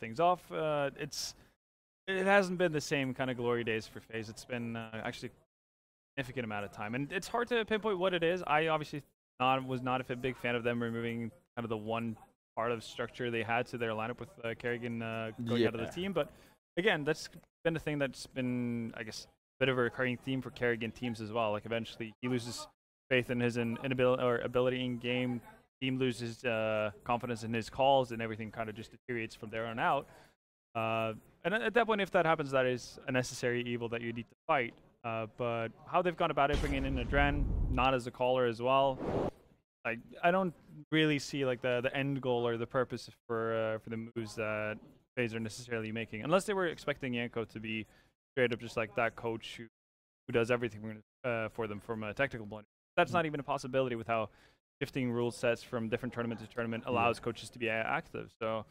things off. It hasn't been the same kind of glory days for Faze. It's been actually a significant amount of time, and it's hard to pinpoint what it is. I obviously was not a big fan of them removing kind of the one part of structure they had to their lineup with Kerrigan going out of the team. But again, that's been a thing that's been, I guess, a bit of a recurring theme for Kerrigan teams as well. Like eventually he loses faith in his inability or ability in game. Team loses confidence in his calls, and everything kind of just deteriorates from there on out. And at that point, if that happens, that is a necessary evil that you need to fight. But how they've gone about it, bringing in Adren, not as a caller as well, like I don't really see like the end goal or the purpose for the moves that FaZe are necessarily making, unless they were expecting Yanko to be straight up just like that coach who does everything for them from a technical point. That's not even a possibility with how shifting rule sets from different tournament to tournament allows coaches to be active. So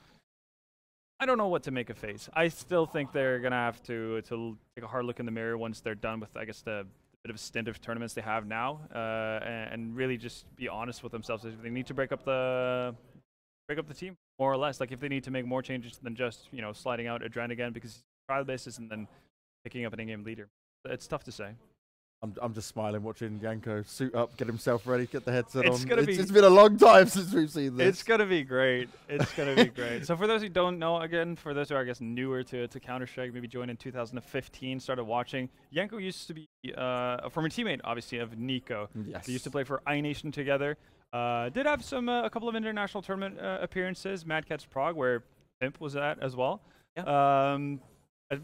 I don't know what to make of FaZe. I still think they're gonna have to take a hard look in the mirror once they're done with, I guess, the bit of a stint of tournaments they have now, and really just be honest with themselves. If they need to break up the team, more or less. Like if they need to make more changes than just sliding out Adren again because he's trial basis and then picking up an in-game leader. It's tough to say. I'm just smiling watching Yanko suit up, get himself ready, get the headset on. It's been a long time since we've seen this. It's gonna be great. It's gonna be great. So for those who don't know, again, for those who are, I guess, newer to Counter-Strike, maybe joined in 2015, started watching. Yanko used to be a former teammate, obviously, of Nico. Yes. They used to play for iNation together. Did have a couple of international tournament appearances. Mad Cats Prague, where Pimp was at as well. Yeah.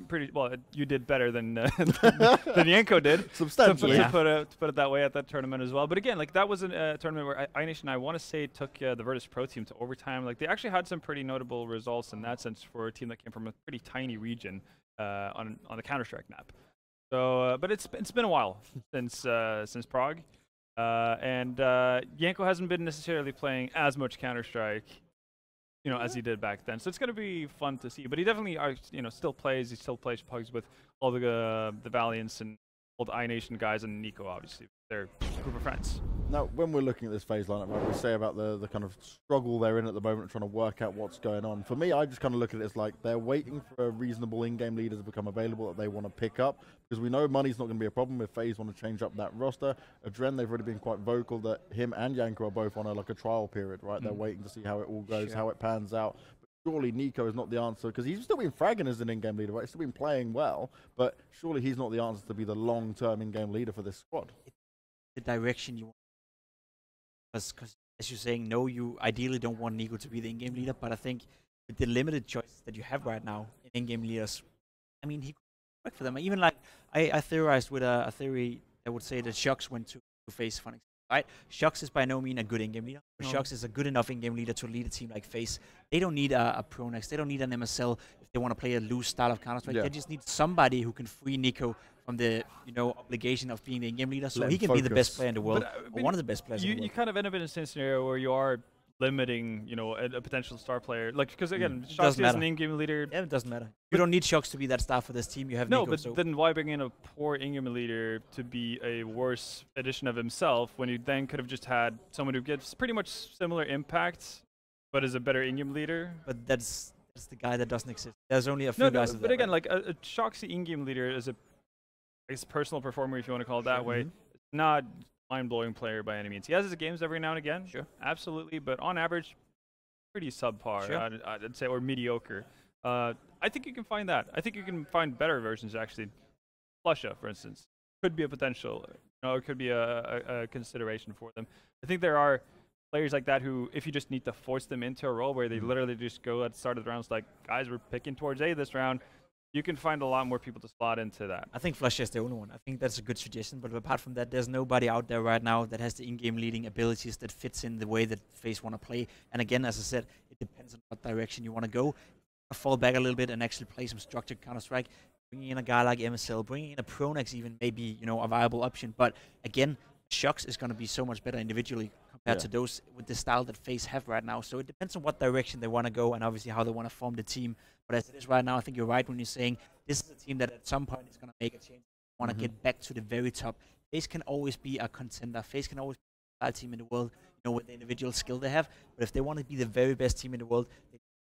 Pretty well. You did better than than Yanko did. Substantially, to put it that way at that tournament as well. But again, like that was a tournament where iNation, I want to say, took the Virtus Pro team to overtime. Like they actually had some pretty notable results in that sense for a team that came from a pretty tiny region on the Counter-Strike map. So, but it's been a while since Prague, and Yanko hasn't been necessarily playing as much Counter-Strike, as he did back then. So it's going to be fun to see. But he definitely, still plays. He still plays pugs with all the Valiants and old iNation guys and Nico, obviously. They're a group of friends. Now, when we're looking at this FaZe lineup, right, we say about the kind of struggle they're in at the moment, trying to work out what's going on. For me, I just kind of look at it as like they're waiting for a reasonable in-game leader to become available that they want to pick up, because we know money's not going to be a problem if FaZe want to change up that roster. Adren, they've already been quite vocal that him and Yanko are both on a trial period, right? They're waiting to see how it all goes, how it pans out. But surely Nico is not the answer, because he's still been fragging as an in-game leader, right? He's still been playing well, but surely he's not the answer to be the long-term in-game leader for this squad. The direction you want. Because as you're saying, no, you ideally don't want Nico to be the in-game leader, but I think with the limited choices that you have right now in in-game leaders, I mean, he could work for them. Even like, I theorized with a theory that would say that Csgo went to FaZe for an example, right? Csgo is by no means a good in-game leader, but Csgo is a good enough in-game leader to lead a team like FaZe. They don't need a Pronex, they don't need an MSL if they want to play a loose style of Counter-Strike. They just need somebody who can free Nico from the obligation of being the in-game leader, so he can be the best player in the world, or one of the best players in the world. You kind of end up in a scenario where you are limiting, a potential star player, like because again, Csgo is an in-game leader. Yeah, it doesn't matter. You don't need Csgo to be that star for this team. You have Nico. But then why bring in a poor in-game leader to be a worse edition of himself when you then could have just had someone who gets pretty much similar impact, but is a better in-game leader? But that's the guy that doesn't exist. There's only a few guys. But again, like a Csgo in-game leader is a personal performer, if you want to call it that way. It's not mind-blowing player by any means. He has his games every now and again, absolutely, but on average, pretty subpar, I'd say, or mediocre. I think you can find that. I think you can find better versions, actually. Flusha, for instance, could be a potential. It could be a consideration for them. I think there are players like that who, if you just need to force them into a role where they literally just go at the start of the rounds like, guys, we're picking towards A this round, you can find a lot more people to slot into that. I think Flusha is the only one. I think that's a good suggestion. But apart from that, there's nobody out there right now that has the in-game leading abilities that fits in the way that FaZe want to play. And again, as I said, it depends on what direction you want to go. Fall back a little bit and actually play some structured Counter-Strike. Bringing in a guy like MSL, bringing in a Pronex even may be, a viable option. But again, Csgo is going to be so much better individually compared to those with the style that FaZe have right now. So it depends on what direction they want to go and obviously how they want to form the team. But as it is right now, I think you're right when you're saying this is a team that at some point is going to make a change. Want to get back to the very top. FaZe can always be a contender. FaZe can always be a team in the world, with the individual skill they have. But if they want to be the very best team in the world,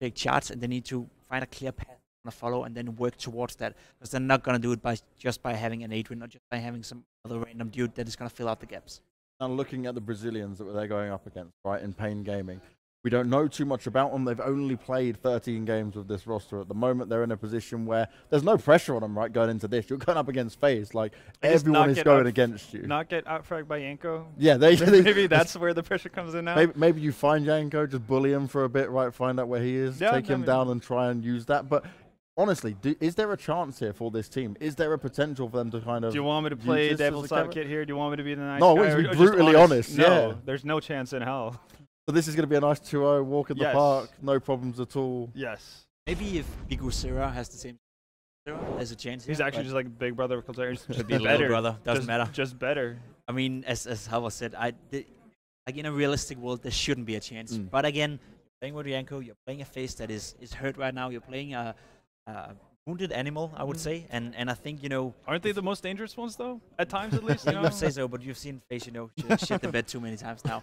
they take charts, and they need to find a clear path to follow and then work towards that. Because they're not going to do it just by having an Adrian or just by having some other random dude that is going to fill out the gaps. Now looking at the Brazilians that they're going up against, right, in Pain Gaming, we don't know too much about them. They've only played 13 games with this roster at the moment. They're in a position where there's no pressure on them, right, going into this. You're going up against Faze. Like, everyone is going against you. Not get out-fragged by Yanko? Yeah, maybe that's where the pressure comes in now. Maybe you find Yanko, just bully him for a bit, right, find out where he is, take him down and try and use that. But honestly, is there a chance here for this team? Is there a potential for them to kind of... Do you want me to play devil's advocate here? Do you want me to be the nice guy? No, to be brutally honest. No, there's no chance in hell. So this is going to be a nice 2-0 walk in the park, no problems at all. Yes. Maybe if Bigusera has the same, there's a chance. He's actually just like big brother. Could be little brother. Doesn't matter. Just better. I mean, as Halvar said, like in a realistic world, there shouldn't be a chance. But again, playing with Yanko, you're playing a face that is hurt right now. You're playing a wounded animal, I would say, and I think, you know... Aren't they the most dangerous ones, though? At times, at least, you know? You would say so, but you've seen Faze, you know, shit the bed too many times now.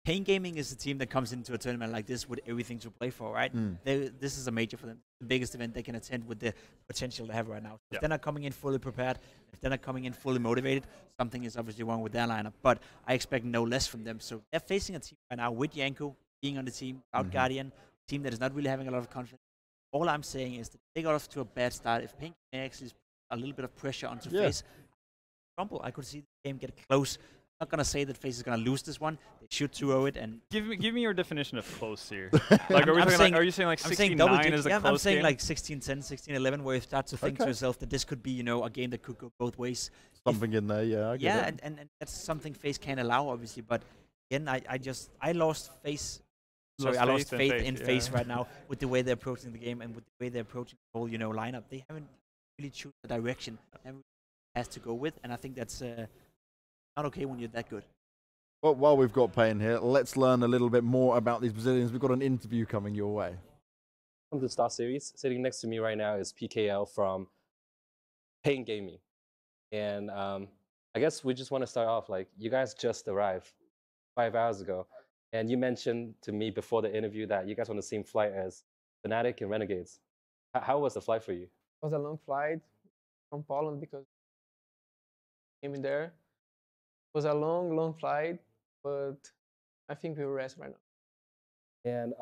Pain Gaming is a team that comes into a tournament like this with everything to play for, right? This is a major for them. The biggest event they can attend with the potential they have right now. If they're not coming in fully prepared, if they're not coming in fully motivated, something is obviously wrong with their lineup. But I expect no less from them. So they're facing a team right now with Yanko being on the team, without Guardian, a team that is not really having a lot of confidence. All I'm saying is that they got off to a bad start. If Pain Gaming actually a little bit of pressure onto Faze, crumble. I could see the game get close. I'm not gonna say that Faze is gonna lose this one. They should 2-0 it and give me your definition of close here. Like, are you saying like 69 is a close I'm saying game? like 16-10, 16-11, where you start to think to yourself that this could be, you know, a game that could go both ways. Something in there, yeah. I get it. And that's something Faze can't allow, obviously. But again, I lost Faze. Sorry, I lost faith in Faze right now with the way they're approaching the game and with the way they're approaching the whole, you know, lineup. They haven't really chosen the direction everyone has to go with, and I think that's not okay when you're that good. Well, while we've got Pain here, let's learn a little bit more about these Brazilians. We've got an interview coming your way. Welcome to StarSeries. Sitting next to me right now is PKL from Pain Gaming. And I guess we just want to start off, like, you guys just arrived 5 hours ago. And you mentioned to me before the interview that you guys on the same flight as Fnatic and Renegades. How was the flight for you? It was a long flight from Poland because I came in there. It was a long flight, but I think we will rest right now. And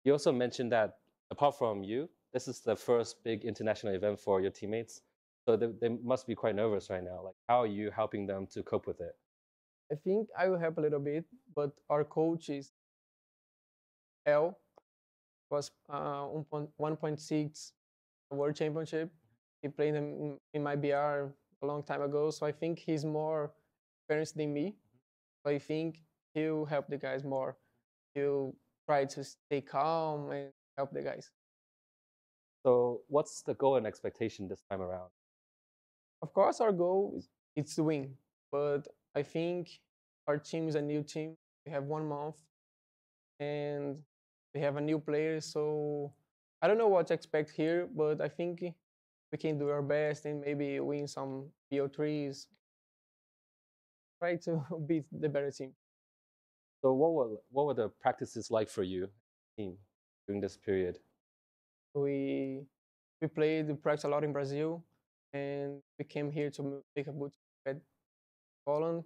you also mentioned that apart from you, this is the first big international event for your teammates. So they must be quite nervous right now. Like, how are you helping them to cope with it? I think I will help a little bit, but our coach is L, was 1.6 World Championship. He played in my BR a long time ago, so I think he's more experienced than me. So I think he'll help the guys more. He'll try to stay calm and help the guys. So what's the goal and expectation this time around? Of course, our goal is to win, but I think our team is a new team. We have 1 month, and we have a new player, so I don't know what to expect here, but I think we can do our best and maybe win some BO3s. Try to beat the better team. So what were the practices like for you, team, during this period? We practice a lot in Brazil, and we came here to make a good at Poland.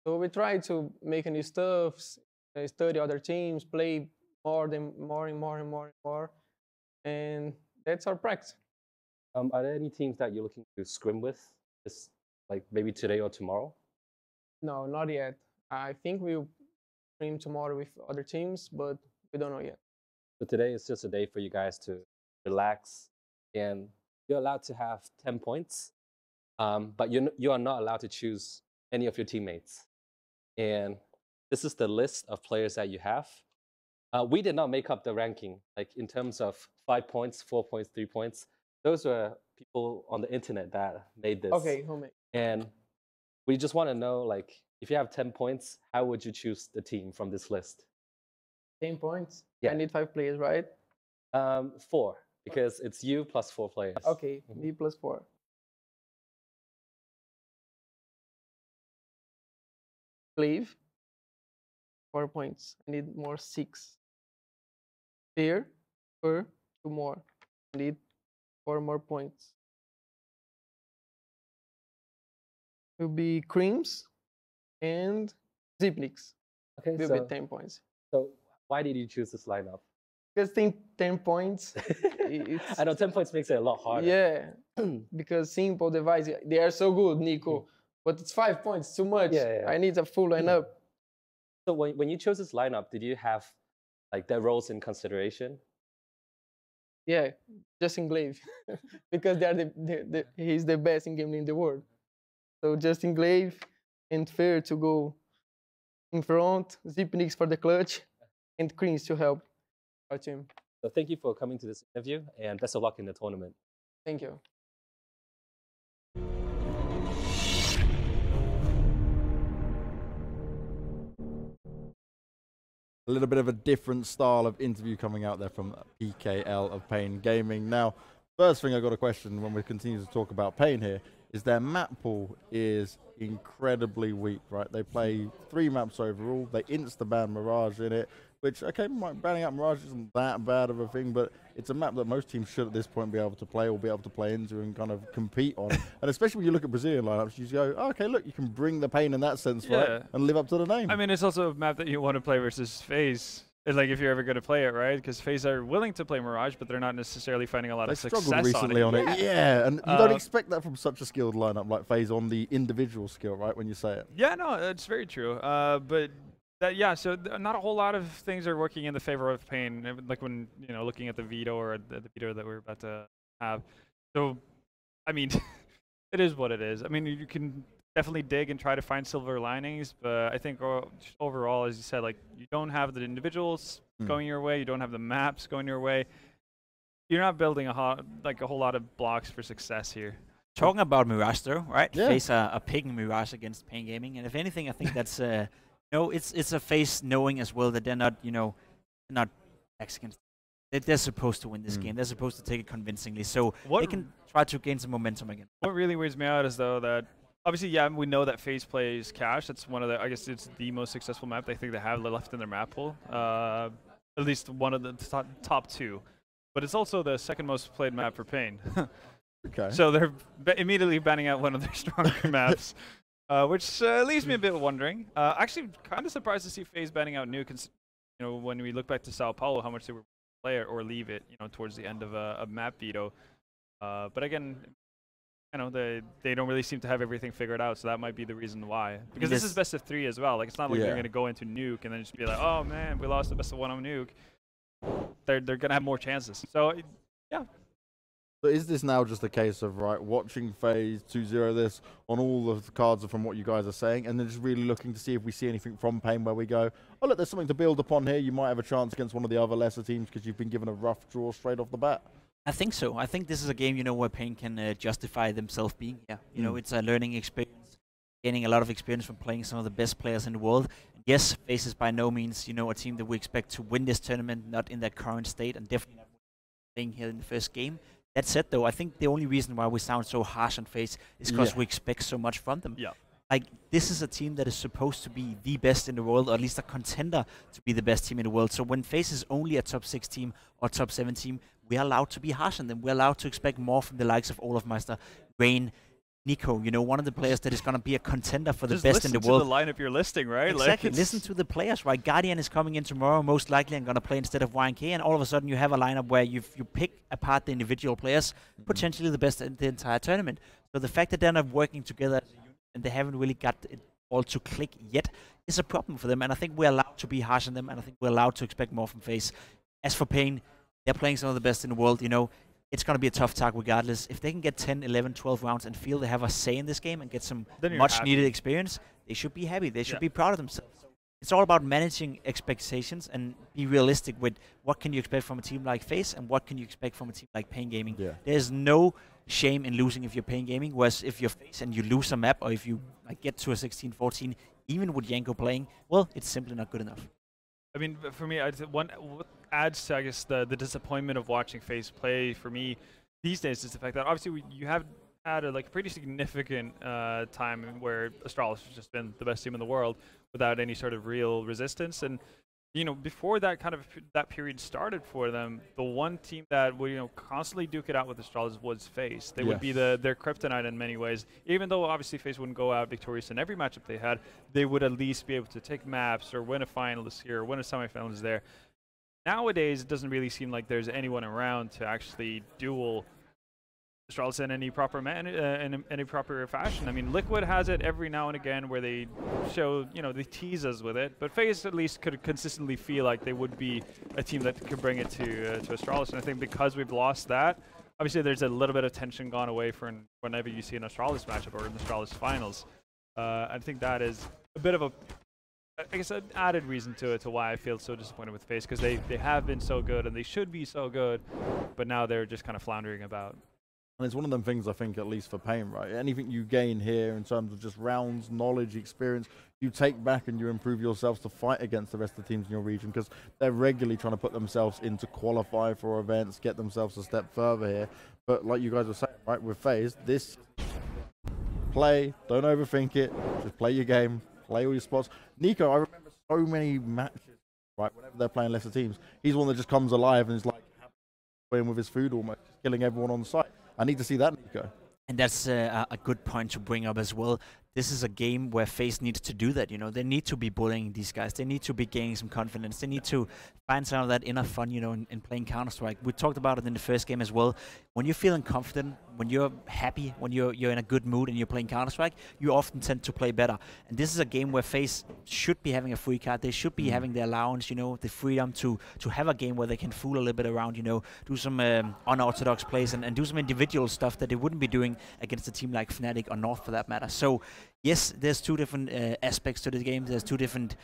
So we try to make new stuff, study other teams, play more, and that's our practice. Are there any teams that you're looking to scrim with, just like maybe today or tomorrow? No, not yet. I think we'll scrim tomorrow with other teams, but we don't know yet. So today is just a day for you guys to relax, and you're allowed to have 10 points, but you are not allowed to choose any of your teammates. And this is the list of players that you have. We did not make up the ranking, like in terms of 5 points, 4 points, 3 points. Those were people on the internet that made this. Okay, who made? And we just want to know, like, if you have 10 points, how would you choose the team from this list? 10 points? Yeah. I need 5 players, right? 4, because it's you plus 4 players. Okay, me plus 4. Leave 4 points. I need more 6. Fear or 2 more. Need 4 more points. Will be Creams and Zipnix. Okay, Will be 10 points. so why did you choose this lineup? Because 10 points, it's I know 10 points makes it a lot harder. yeah. Because simple device, they are so good, Nico. But it's 5 points too much. Yeah. I need a full lineup. So when you chose this lineup, did you have like their roles in consideration? Yeah, Justin Glaive, because they are he's the best in game in the world. So Justin Glaive and Fair to go in front, Zipnix for the clutch, and Creams to help our team. So thank you for coming to this interview, and best of luck in the tournament. Thank you. A little bit of a different style of interview coming out there from PKL of Pain Gaming. Now, first thing I got a question when we continue to talk about Pain here is their map pool is incredibly weak, right? They play 3 maps overall. They insta-ban Mirage in it, which, okay, banning out Mirage isn't that bad of a thing, but it's a map that most teams should at this point be able to play or be able to play into and kind of compete on. And especially when you look at Brazilian lineups, you go, oh, okay, look, you can bring the Pain in that sense, right? And live up to the name. I mean, it's also a map that you want to play versus Faze. Like, if you're ever going to play it, right? Because Faze are willing to play Mirage, but they're not necessarily finding a lot of success struggled recently on it. Yeah, and you don't expect that from such a skilled lineup like Faze on the individual skill, right, when you say it. Yeah, no, it's very true. But yeah, so not a whole lot of things are working in the favor of Pain, like when, you know, looking at the veto or the veto that we're about to have. So, I mean, it is what it is. I mean, you can definitely dig and try to find silver linings, but I think overall, as you said, like, you don't have the individuals going your way, you don't have the maps going your way. You're not building a whole lot of blocks for success here. Talking about Mirage though, right? Yeah. Faze are picking Mirage against Pain Gaming, and if anything, I think that's no, it's a Faze knowing as well that they're not, you know, not against. They're supposed to win this game. They're supposed to take it convincingly, so they can try to gain some momentum again. What really weirds me out is though that obviously, yeah, we know that Faze plays Cash. That's one of the, I guess it's the most successful map I think they have left in their map pool. At least one of the top 2. But it's also the second most played map for Pain. Okay. So they're immediately banning out one of their stronger maps, which leaves me a bit wondering. Actually, kind of surprised to see Faze banning out Nuke. You know, when we look back to Sao Paulo, how much they were play it or leave it, you know, towards the end of a map veto. But again, you know, they don't really seem to have everything figured out, so that might be the reason why. Because this is best of 3 as well. Like, it's not like they're going to go into Nuke and then just be like, oh man, we lost the best of 1 on Nuke. They're going to have more chances. So, yeah. So is this now just a case of, right, watching Faze 2-0 this on all of the cards from what you guys are saying, and then just really looking to see if we see anything from Pain where we go, oh, look, there's something to build upon here. You might have a chance against one of the other lesser teams because you've been given a rough draw straight off the bat. I think so. I think this is a game, you know, where Pain can justify themselves being here. You know, it's a learning experience, gaining a lot of experience from playing some of the best players in the world. And yes, Faze is by no means, you know, a team that we expect to win this tournament, not in their current state, and definitely not playing here in the first game. That said, though, I think the only reason why we sound so harsh on Faze is because we expect so much from them. Yeah. Like, this is a team that is supposed to be the best in the world, or at least a contender to be the best team in the world. So when Faze is only a top 6 team or top 7 team, we're allowed to be harsh on them. We're allowed to expect more from the likes of Olaf Meister, Rain, Nico, you know, one of the players that is going to be a contender for the best in the world. Just listen to the lineup you're listing, right? Exactly. Like, listen to the players, right? Guardian is coming in tomorrow, most likely, and going to play instead of YNK, and all of a sudden you have a lineup where you pick apart the individual players, potentially the best in the entire tournament. So the fact that they're not working together as a unit and they haven't really got it all to click yet is a problem for them, and I think we're allowed to be harsh on them, and I think we're allowed to expect more from Faze. As for Pain, they're playing some of the best in the world, you know. It's going to be a tough task regardless. If they can get 10, 11, 12 rounds and feel they have a say in this game and get some much-needed experience, they should be happy. They should be proud of themselves. It's all about managing expectations and be realistic with what can you expect from a team like Faze and what can you expect from a team like Pain Gaming. There's no shame in losing if you're Pain Gaming, whereas if you're Faze and you lose a map or if you get to a 16-14, even with Janko playing, well, it's simply not good enough. I mean, for me, what adds to, I guess, the disappointment of watching Faze play for me these days is the fact that obviously you have had a pretty significant time where Astralis has just been the best team in the world without any sort of real resistance. And you know, before that that period started for them, the one team that would, you know, constantly duke it out with Astralis was Faze. They would be their kryptonite in many ways. Even though obviously Faze wouldn't go out victorious in every matchup they had, they would at least be able to take maps or win a finalist here, or win a semifinalist there. Nowadays, it doesn't really seem like there's anyone around to actually duel Astralis in any proper in any proper fashion. I mean, Liquid has it every now and again where they show, you know, they tease us with it, but FaZe at least could consistently feel like they would be a team that could bring it to Astralis. And I think because we've lost that, obviously there's a little bit of tension gone away from whenever you see an Astralis matchup or an Astralis finals. I think that is a bit of a, I guess, an added reason to why I feel so disappointed with FaZe, because they have been so good and they should be so good, but now they're just kind of floundering about. And it's one of them things, I think, at least for Pain, right? Anything you gain here in terms of just rounds, knowledge, experience, you take back and you improve yourselves to fight against the rest of the teams in your region, because they're regularly trying to put themselves in to qualify for events, get themselves a step further here. But like you guys were saying, right, with FaZe, this play, don't overthink it, just play your game, play all your spots. Nico, I remember so many matches, right, whenever they're playing lesser teams, he's one that just comes alive and is like playing with his food almost, killing everyone on site. I need to see that, Nico. And that's a good point to bring up as well. This is a game where FaZe needs to do that, you know. They need to be bullying these guys. They need to be gaining some confidence. They need to find some of that inner fun, you know, in playing Counter-Strike. We talked about it in the first game as well. When you're feeling confident, when you're happy, when you're in a good mood and you're playing Counter-Strike, you often tend to play better. And this is a game where FaZe should be having a free card. They should be having the allowance, you know, the freedom to have a game where they can fool a little bit around, you know, do some unorthodox plays and do some individual stuff that they wouldn't be doing against a team like Fnatic or North for that matter. So yes, there's two different aspects to the game. There's two different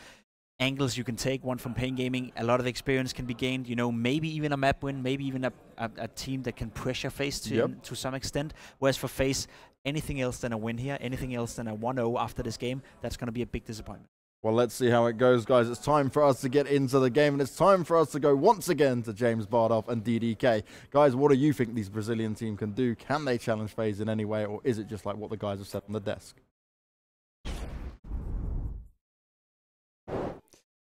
angles you can take. One from Pain Gaming, a lot of experience can be gained. You know, maybe even a map win, maybe even a team that can pressure FaZe to some extent. Whereas for FaZe, anything else than a win here, anything else than a 1-0 after this game, that's going to be a big disappointment. Well, let's see how it goes, guys. It's time for us to get into the game, and it's time for us to go once again to James Bardolph and DDK. Guys, what do you think these Brazilian team can do? Can they challenge FaZe in any way, or is it just like what the guys have said on the desk?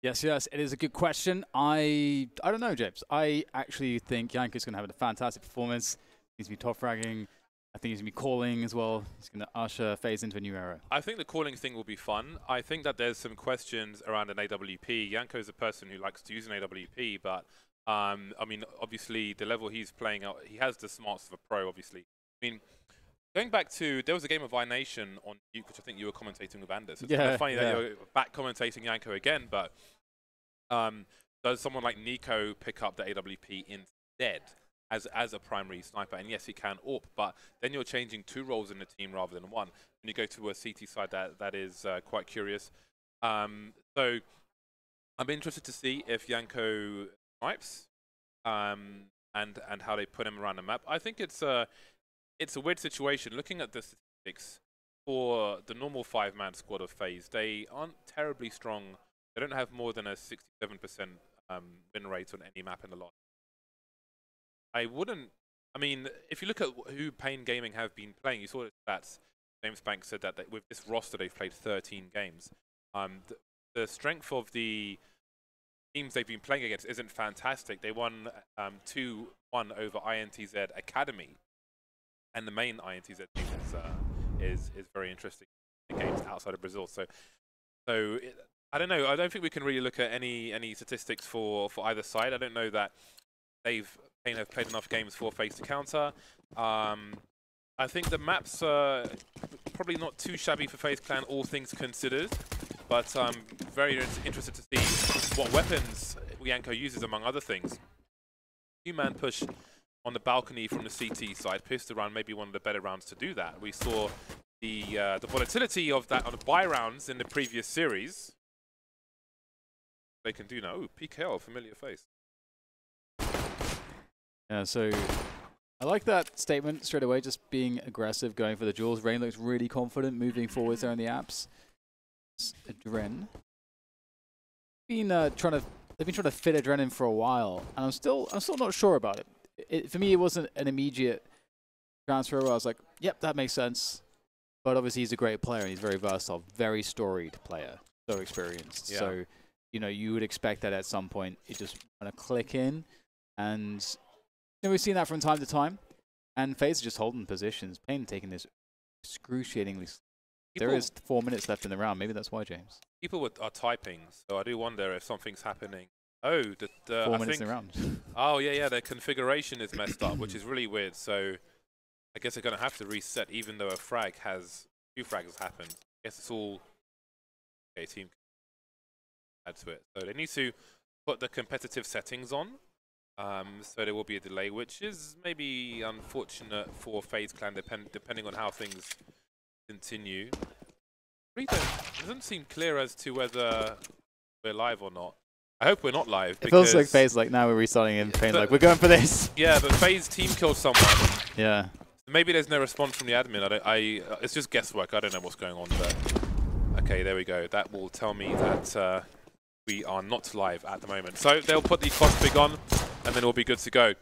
Yes, it is a good question. I don't know, James. I actually think Janko's going to have a fantastic performance. He's going to be top fragging. I think he's going to be calling as well. He's going to usher FaZe into a new era. I think the calling thing will be fun. I think that there's some questions around an AWP. Janko's a person who likes to use an AWP, but I mean, obviously, the level he's playing out, he has the smarts of a pro, obviously. I mean, going back to, there was a game of iNation on Duke, which I think you were commentating with Anders. It's kind of funny that you're back commentating Janko again, but does someone like Nico pick up the AWP instead as a primary sniper? And yes, he can AWP, but then you're changing two roles in the team rather than one. When you go to a CT side, that is quite curious. So I'm interested to see if Janko snipes and how they put him around the map. I think it's a weird situation. Looking at the statistics for the normal 5-man squad of FaZe, they aren't terribly strong. They don't have more than a 67% win rate on any map in the lot. I mean, if you look at who Pain Gaming have been playing, you saw the stats. James Banks said that with this roster, they've played 13 games. The strength of the teams they've been playing against isn't fantastic. They won 2-1 over INTZ Academy. And the main INTZ team is very interesting in games outside of Brazil. So I don't know. I don't think we can really look at any statistics for either side. I don't know that Pain have played enough games for FaZe to counter. I think the maps are probably not too shabby for FaZe Clan, all things considered. But I'm very interested to see what weapons Janko uses, among other things. Two-man push on the balcony from the CT side, pissed around, maybe one of the better rounds to do that. We saw the volatility of that on the buy rounds in the previous series. They can do now. Ooh, PKL, familiar face. Yeah, so I like that statement straight away, just being aggressive, going for the duels. Rain looks really confident moving forwards there in the apps. Adren. They've been trying to fit Adren in for a while, and I'm still not sure about it. For me, it wasn't an immediate transfer where I was like, yep, that makes sense. But obviously he's a great player and he's very versatile, very storied player, so experienced. Yeah. So you would expect that at some point it just kind of click in, and we've seen that from time to time. And Faze is just holding positions. Payne taking this excruciatingly. There is 4 minutes left in the round. Maybe that's why, James. People are typing, so I do wonder if something's happening. Oh, 4 minutes in the round. Oh, yeah, their configuration is messed up, which is really weird. So I guess they're going to have to reset, even though two frags has happened. I guess it's all okay, team add to it. So they need to put the competitive settings on. So there will be a delay, which is maybe unfortunate for FaZe Clan, depending on how things continue. It doesn't seem clear as to whether we're live or not. I hope we're not live. It feels like FaZe, like now we're restarting in Payne, like we're going for this. Yeah, but FaZe team killed someone. Yeah. Maybe there's no response from the admin. It's just guesswork. I don't know what's going on there. Okay, there we go. That will tell me that we are not live at the moment. So they'll put the config on, and then we'll be good to go.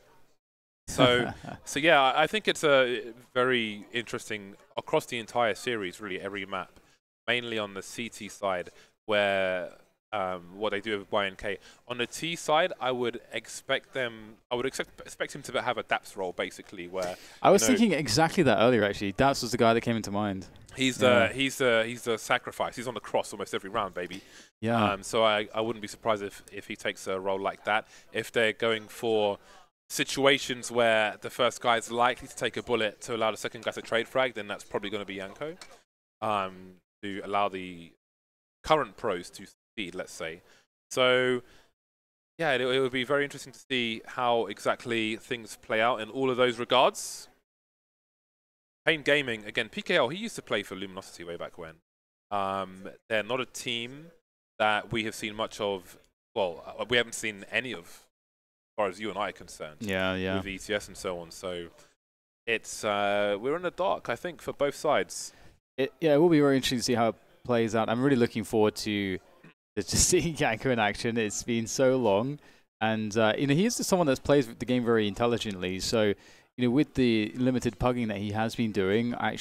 So, so yeah, I think it's a very interesting across the entire series, really every map, mainly on the CT side, where what they do with YNK. On the T side, I would expect him to have a DAPS role, basically, where I was thinking exactly that earlier. Actually, DAPS was the guy that came into mind. He's the sacrifice. He's on the cross almost every round, baby. Yeah. So I wouldn't be surprised if he takes a role like that. If they're going for situations where the first guy is likely to take a bullet to allow the second guy to trade frag, then that's probably going to be Yanko, to allow the current pros to succeed, let's say. So yeah, it would be very interesting to see how exactly things play out in all of those regards. Payne Gaming, again, PKL, he used to play for Luminosity way back when. They're not a team that we have seen much of. Well, we haven't seen any of, as far as you and I are concerned. Yeah. With ETS and so on. So it's we're in the dark, I think, for both sides. It will be very interesting to see how it plays out. I'm really looking forward to just seeing Yanko in action. It's been so long, and he's just someone that plays the game very intelligently. So with the limited pugging that he has been doing, I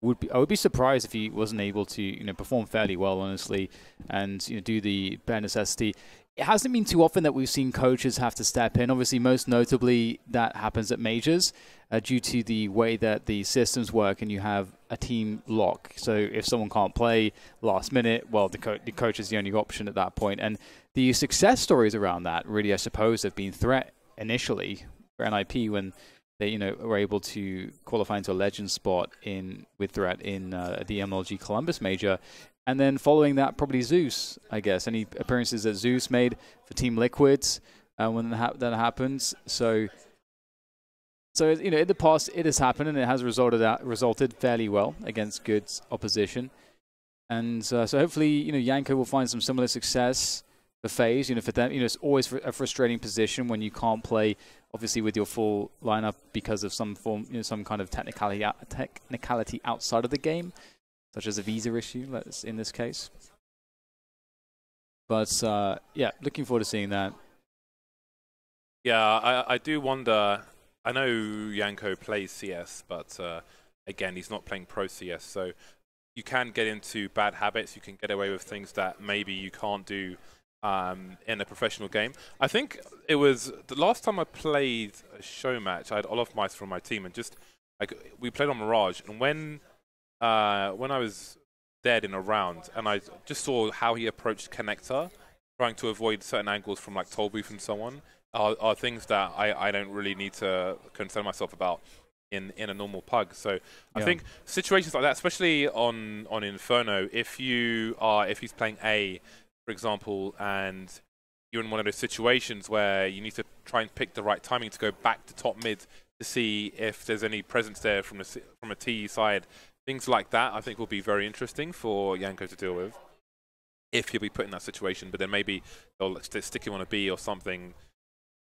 would be surprised if he wasn't able to perform fairly well, honestly, and do the bare necessity. It hasn't been too often that we've seen coaches have to step in. Obviously, most notably, that happens at majors due to the way that the systems work and you have a team lock. So if someone can't play last minute, well, the coach is the only option at that point. And the success stories around that, really, I suppose, have been Threat initially for NIP when they were able to qualify into a legend spot with Threat in the MLG Columbus major. And then following that, probably Zeus, I guess. Any appearances that Zeus made for Team Liquids when that happens. So in the past, it has happened, and it has resulted fairly well against good opposition. And so hopefully, Yanko will find some similar success for FaZe. For them, it's always a frustrating position when you can't play, obviously, with your full lineup because of some form, some kind of technicality outside of the game, such as a visa issue, in this case. But yeah, looking forward to seeing that. Yeah, I do wonder. I know Yanko plays CS, but again, he's not playing pro CS, so you can get into bad habits. You can get away with things that maybe you can't do in a professional game. I think it was the last time I played a show match. I had Olaf Mice from my team, and we played on Mirage, and when I was dead in a round, and I just saw how he approached connector, trying to avoid certain angles from like toll booth and so on, are things that I don't really need to concern myself about in a normal pug. So I think situations like that, especially on Inferno, if he's playing A, for example, and you're in one of those situations where you need to try and pick the right timing to go back to top mid to see if there's any presence there from a TE side. Things like that, I think, will be very interesting for Yanko to deal with if he'll be put in that situation. But then maybe they'll stick him on a B or something.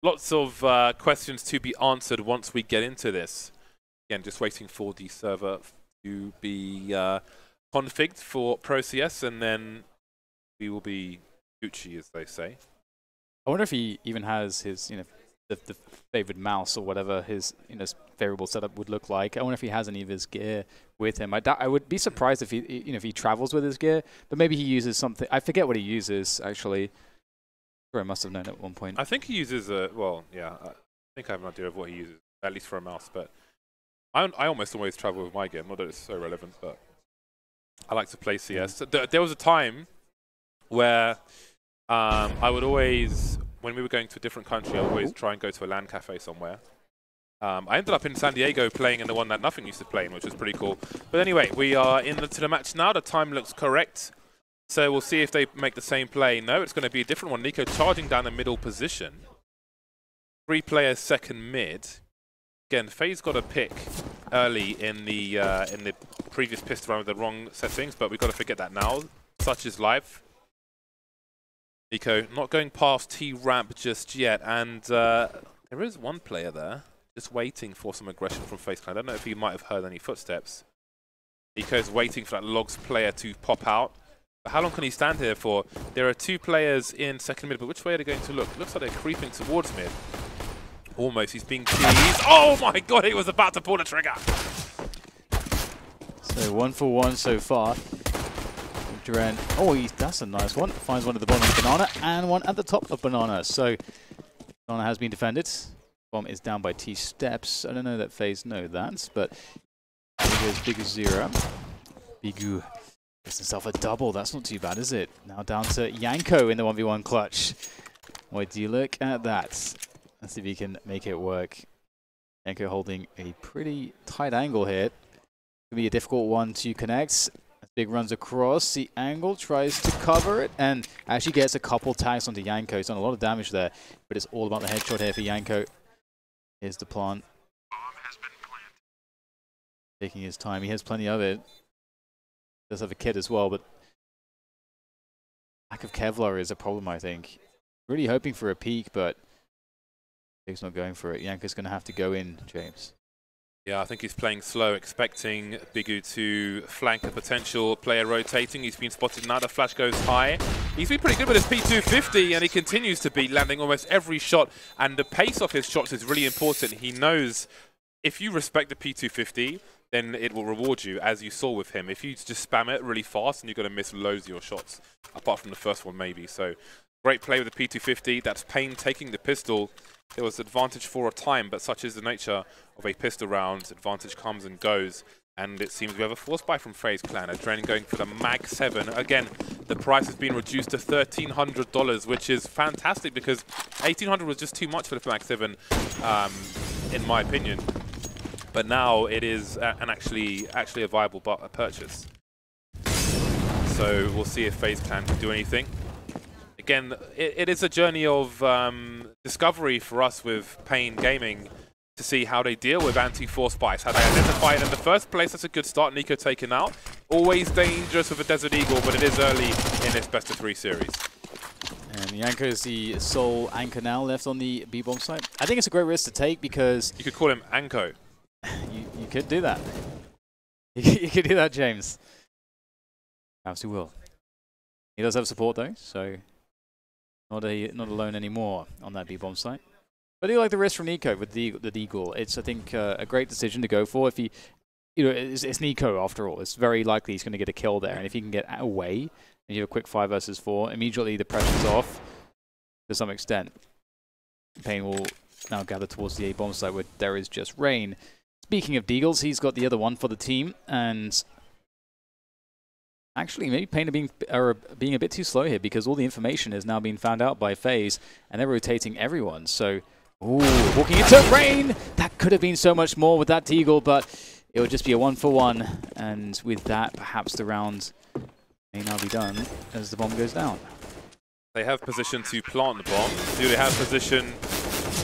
Lots of questions to be answered once we get into this. Again, just waiting for the server to be configured for Pro CS, and then we will be Gucci, as they say. I wonder if he even has his, the favored mouse or whatever his favorable setup would look like. I wonder if he has any of his gear with him. I would be surprised if he if he travels with his gear, but maybe he uses something. I forget what he uses actually. Sure, I must have known at one point. I think he uses well, yeah. I think I have an idea of what he uses, at least for a mouse. But I almost always travel with my gear. Not that it's so relevant, but I like to play CS. There was a time where I would always, when we were going to a different country, I would always try and go to a LAN cafe somewhere. I ended up in San Diego playing in the one that Nothing used to play in, which was pretty cool. But anyway, we are into the match now. The time looks correct. So we'll see if they make the same play. No, it's going to be a different one. Nico charging down the middle position. 3 players second mid. Again, Faze got a pick early in the previous pistol round with the wrong settings, but we've got to forget that now. Such is life. Nico not going past T-ramp just yet, and there is one player there just waiting for some aggression from Faze. I don't know if he might have heard any footsteps. Nico's waiting for that Logs player to pop out. But how long can he stand here for? There are 2 players in second mid, but which way are they going to look? Looks like they're creeping towards mid. Almost, he's being teased. Oh my god, he was about to pull the trigger. So 1 for 1 so far. Duran, oh, that's a nice one. Finds one at the bottom of Banana and one at the top of Banana. So Banana has been defended. Bomb is down by T steps. I don't know that Faze know that, but here goes Bigu0. Bigu gets himself a double. That's not too bad, is it? Now down to Yanko in the 1v1 clutch. Boy, do you look at that. Let's see if he can make it work. Yanko holding a pretty tight angle here. Could be a difficult one to connect. Big runs across the angle, tries to cover it, and actually gets a couple tags onto Yanko. He's done a lot of damage there, but it's all about the headshot here for Yanko. Here's the plant. Taking his time. He has plenty of it. Does have a kit as well, but lack of Kevlar is a problem, I think. Really hoping for a peek, but he's not going for it. Yanko's going to have to go in, James. Yeah, I think he's playing slow, expecting Bigu to flank a potential player rotating. He's been spotted now. The flash goes high. He's been pretty good with his P250, and he continues to be landing almost every shot. And the pace of his shots is really important. He knows if you respect the P250, then it will reward you, as you saw with him. If you just spam it really fast, and you're going to miss loads of your shots, apart from the first one maybe. So great play with the P250. That's Payne taking the pistol. There was advantage for a time, but such is the nature of a pistol round. Advantage comes and goes, and it seems we have a force buy from Faze Clan. Adrenaline going for the Mag 7. Again, the price has been reduced to $1,300, which is fantastic because $1,800 was just too much for the Mag 7, in my opinion. But now it is actually a viable purchase. So we'll see if Faze Clan can do anything. Again, it is a journey of discovery for us with Payne Gaming to see how they deal with anti-force buys, how they identify it in the first place. That's a good start. Nico taken out. Always dangerous with a Desert Eagle, but it is early in this best-of-3 series. And Yanko is the sole anchor now left on the B-bomb site. I think it's a great risk to take because... You could call him Anko. you could do that. You could do that, James. Perhaps he will. He does have support, though, so... Not alone anymore on that B-bomb site. But I do like the risk from Nico with the Deagle. It's, I think, a great decision to go for. If he, it's Nico after all. It's very likely he's going to get a kill there. And if he can get away, and you have a quick 5 versus 4, immediately the pressure's off to some extent. Payne will now gather towards the A-bomb site where there is just rain. Speaking of Deagles, he's got the other one for the team, and... Actually, maybe Payne are being a bit too slow here because all the information is now being found out by Faze, and they're rotating everyone. So, ooh, walking into rain! That could have been so much more with that Deagle, but it would just be a 1-for-1. And with that, perhaps the round may now be done as the bomb goes down. They have position to plant the bomb. Do they have position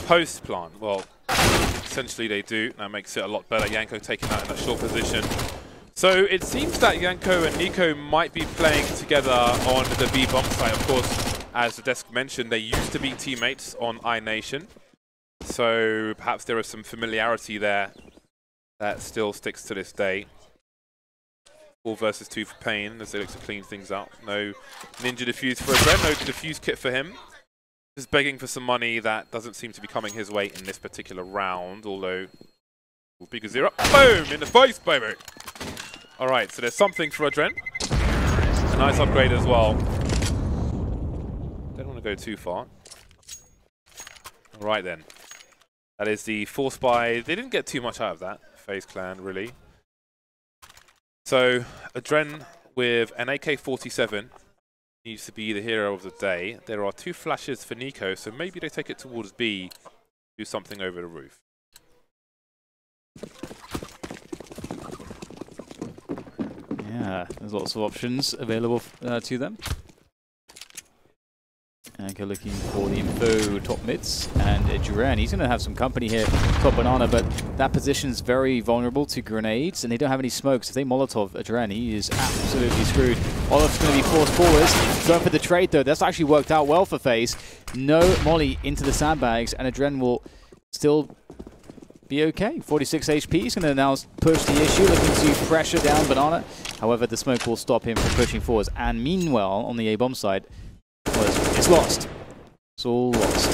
post-plant? Well, essentially they do. That makes it a lot better. Yanko taking that in that short position. So it seems that Yanko and Nico might be playing together on the B-bomb site. Of course, as the desk mentioned, they used to be teammates on iNation. So perhaps there is some familiarity there that still sticks to this day. 4 versus 2 for Payne as they look to clean things out. No Ninja Defuse for Adren, no Defuse kit for him. is begging for some money that doesn't seem to be coming his way in this particular round, although big as 0. Boom! In the face, baby! Alright, so there's something for Adren. A nice upgrade as well. Don't want to go too far. Alright then. That is the Force Buy. They didn't get too much out of that, FaZe Clan, really. So, Adren with an AK-47 needs to be the hero of the day. There are 2 flashes for Nico, so maybe they take it towards B, do something over the roof. Yeah, there's lots of options available to them. Anchor looking for the info top mids, and Duran, he's going to have some company here, top banana, but that position's very vulnerable to grenades, and they don't have any smokes. If they Molotov Duran, he is absolutely screwed. Olaf's going to be forced forwards, going for the trade though. That's actually worked out well for FaZe. No molly into the sandbags, and Adren will still be okay. 46 HP, he's going to now push the issue, looking to pressure down banana. However, the smoke will stop him from pushing forwards, and meanwhile, on the A-bomb side, it's lost. It's all lost.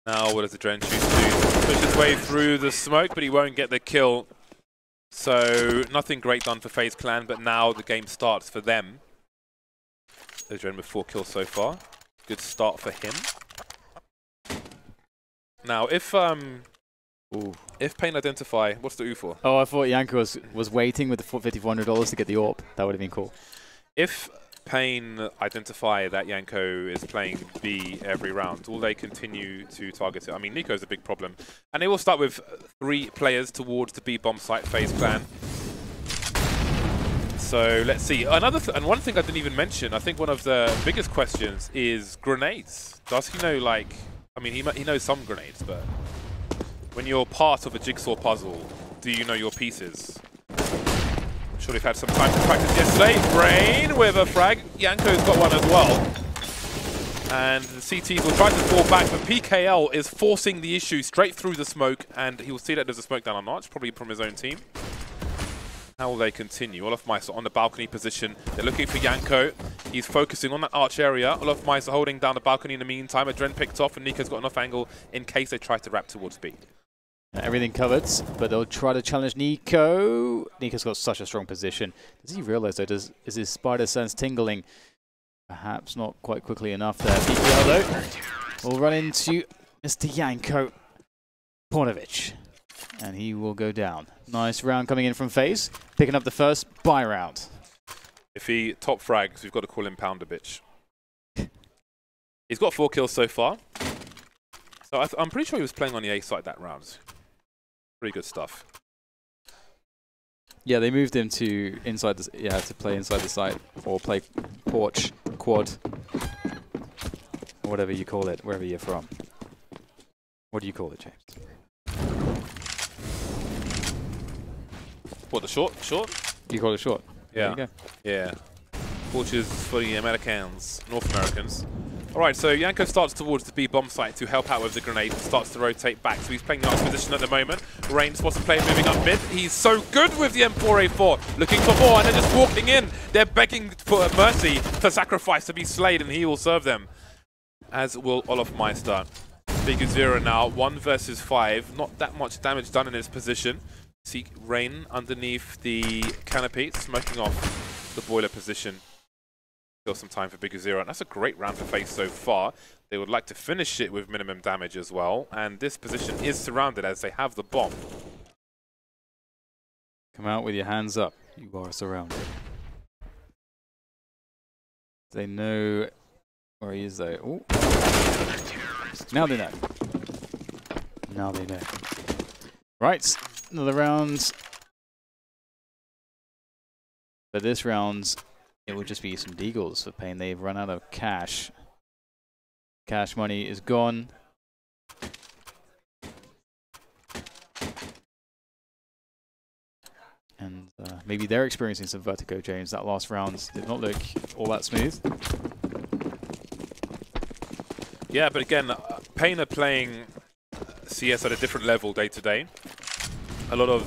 Now what does Adren choose to do? Push his way through the smoke, but he won't get the kill. So nothing great done for FaZe Clan, but now the game starts for them. Adren with 4 kills so far. Good start for him. Now if Pain Identify, what's the U for? Oh, I thought Yanko was waiting with the $5,400 to get the AWP. That would have been cool. If Pain identify that Yanko is playing B every round, will they continue to target it? I mean, Nico's a big problem. And they will start with 3 players towards the B bomb site, FaZe Clan. So let's see. And one thing I didn't even mention, I think one of the biggest questions is grenades. Does he know, like, I mean, he knows some grenades, but when you're part of a jigsaw puzzle, do you know your pieces? I'm sure they've had some time to practice yesterday. Brain with a frag. Yanko's got one as well. And the CTs will try to fall back, but PKL is forcing the issue straight through the smoke, and he will see that there's a smoke down on Arch, probably from his own team. How will they continue? Olofmeister on the balcony position. They're looking for Yanko. He's focusing on that Arch area. Olofmeister holding down the balcony in the meantime. Adren picked off, and Nico's got enough angle in case they try to wrap towards B. Everything covered, but they'll try to challenge Nico. Nico's got such a strong position. Does he realize, though, is his spider sense tingling? Perhaps not quite quickly enough there. PKL, though, will run into Mr. Yanko Pornovich, and he will go down. Nice round coming in from FaZe, picking up the first buy round. If he top frags, we've got to call him Pounder Bitch. He's got 4 kills so far. So I'm pretty sure he was playing on the A side that round. Pretty good stuff. Yeah, they moved him to inside the to play inside the site or play porch, quad, or whatever you call it, wherever you're from. What do you call it, James? What, the short? Short? You call it short. Yeah. There you go. Yeah. Porch is for the Americans, North Americans. Alright, so Yanko starts towards the B bomb site to help out with the grenade and starts to rotate back. So he's playing the arch position at the moment. Rain spots a player moving up mid. He's so good with the M4A4, looking for more, and they're just walking in. They're begging for mercy, for sacrifice to be slayed, and he will serve them. As will Olofmeister. Big 0 now, 1 versus 5. Not that much damage done in his position. See Rain underneath the canopy, smoking off the boiler position. Still some time for Big 0, and that's a great round for FaZe so far. They would like to finish it with minimum damage as well, and this position is surrounded as they have the bomb. Come out with your hands up. You are surrounded. They know where he is, though. Ooh. Now they know. Now they know. Right, another round. But this round, it will just be some deagles for Pain. They've run out of cash. Cash money is gone. And maybe they're experiencing some vertigo, James. That last round did not look all that smooth. Yeah, but again, Pain are playing CS at a different level day to day. A lot of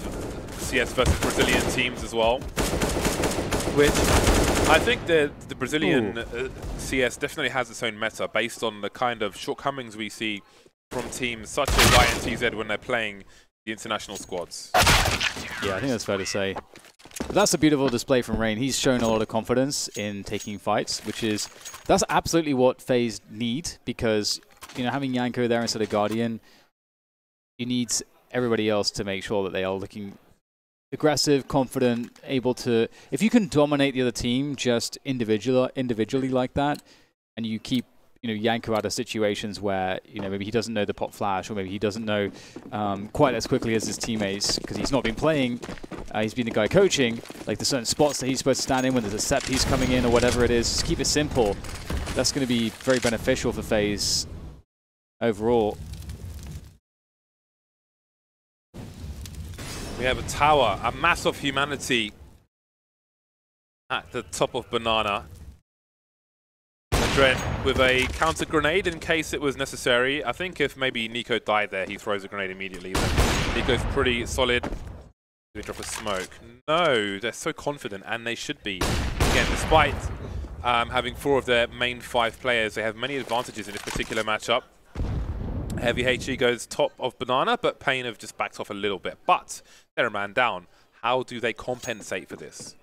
CS versus Brazilian teams as well, which I think the Brazilian CS definitely has its own meta based on the kind of shortcomings we see from teams such as INTZ when they're playing the international squads. Yeah, I think that's fair to say. But that's a beautiful display from Rain. He's shown a lot of confidence in taking fights, that's absolutely what FaZe need, because having Yanko there instead of Guardian, you need everybody else to make sure that they are looking aggressive, confident, able to... If you can dominate the other team just individually like that, and you keep Yanko out of situations where maybe he doesn't know the pop flash, or maybe he doesn't know quite as quickly as his teammates because he's not been playing. He's been the guy coaching, like the certain spots that he's supposed to stand in when there's a set piece coming in or whatever it is. Just keep it simple. That's going to be very beneficial for FaZe overall. We have a tower, a mass of humanity at the top of Banana. Dren with a counter grenade in case it was necessary. I think if maybe Nico died there, he throws a grenade immediately. Then Nico's pretty solid. They drop a smoke. No, they're so confident, and they should be. Again, despite having 4 of their main 5 players, they have many advantages in this particular matchup. Heavy HE goes top of Banana, but Pain have just backed off a little bit. But they're a man down. How do they compensate for this?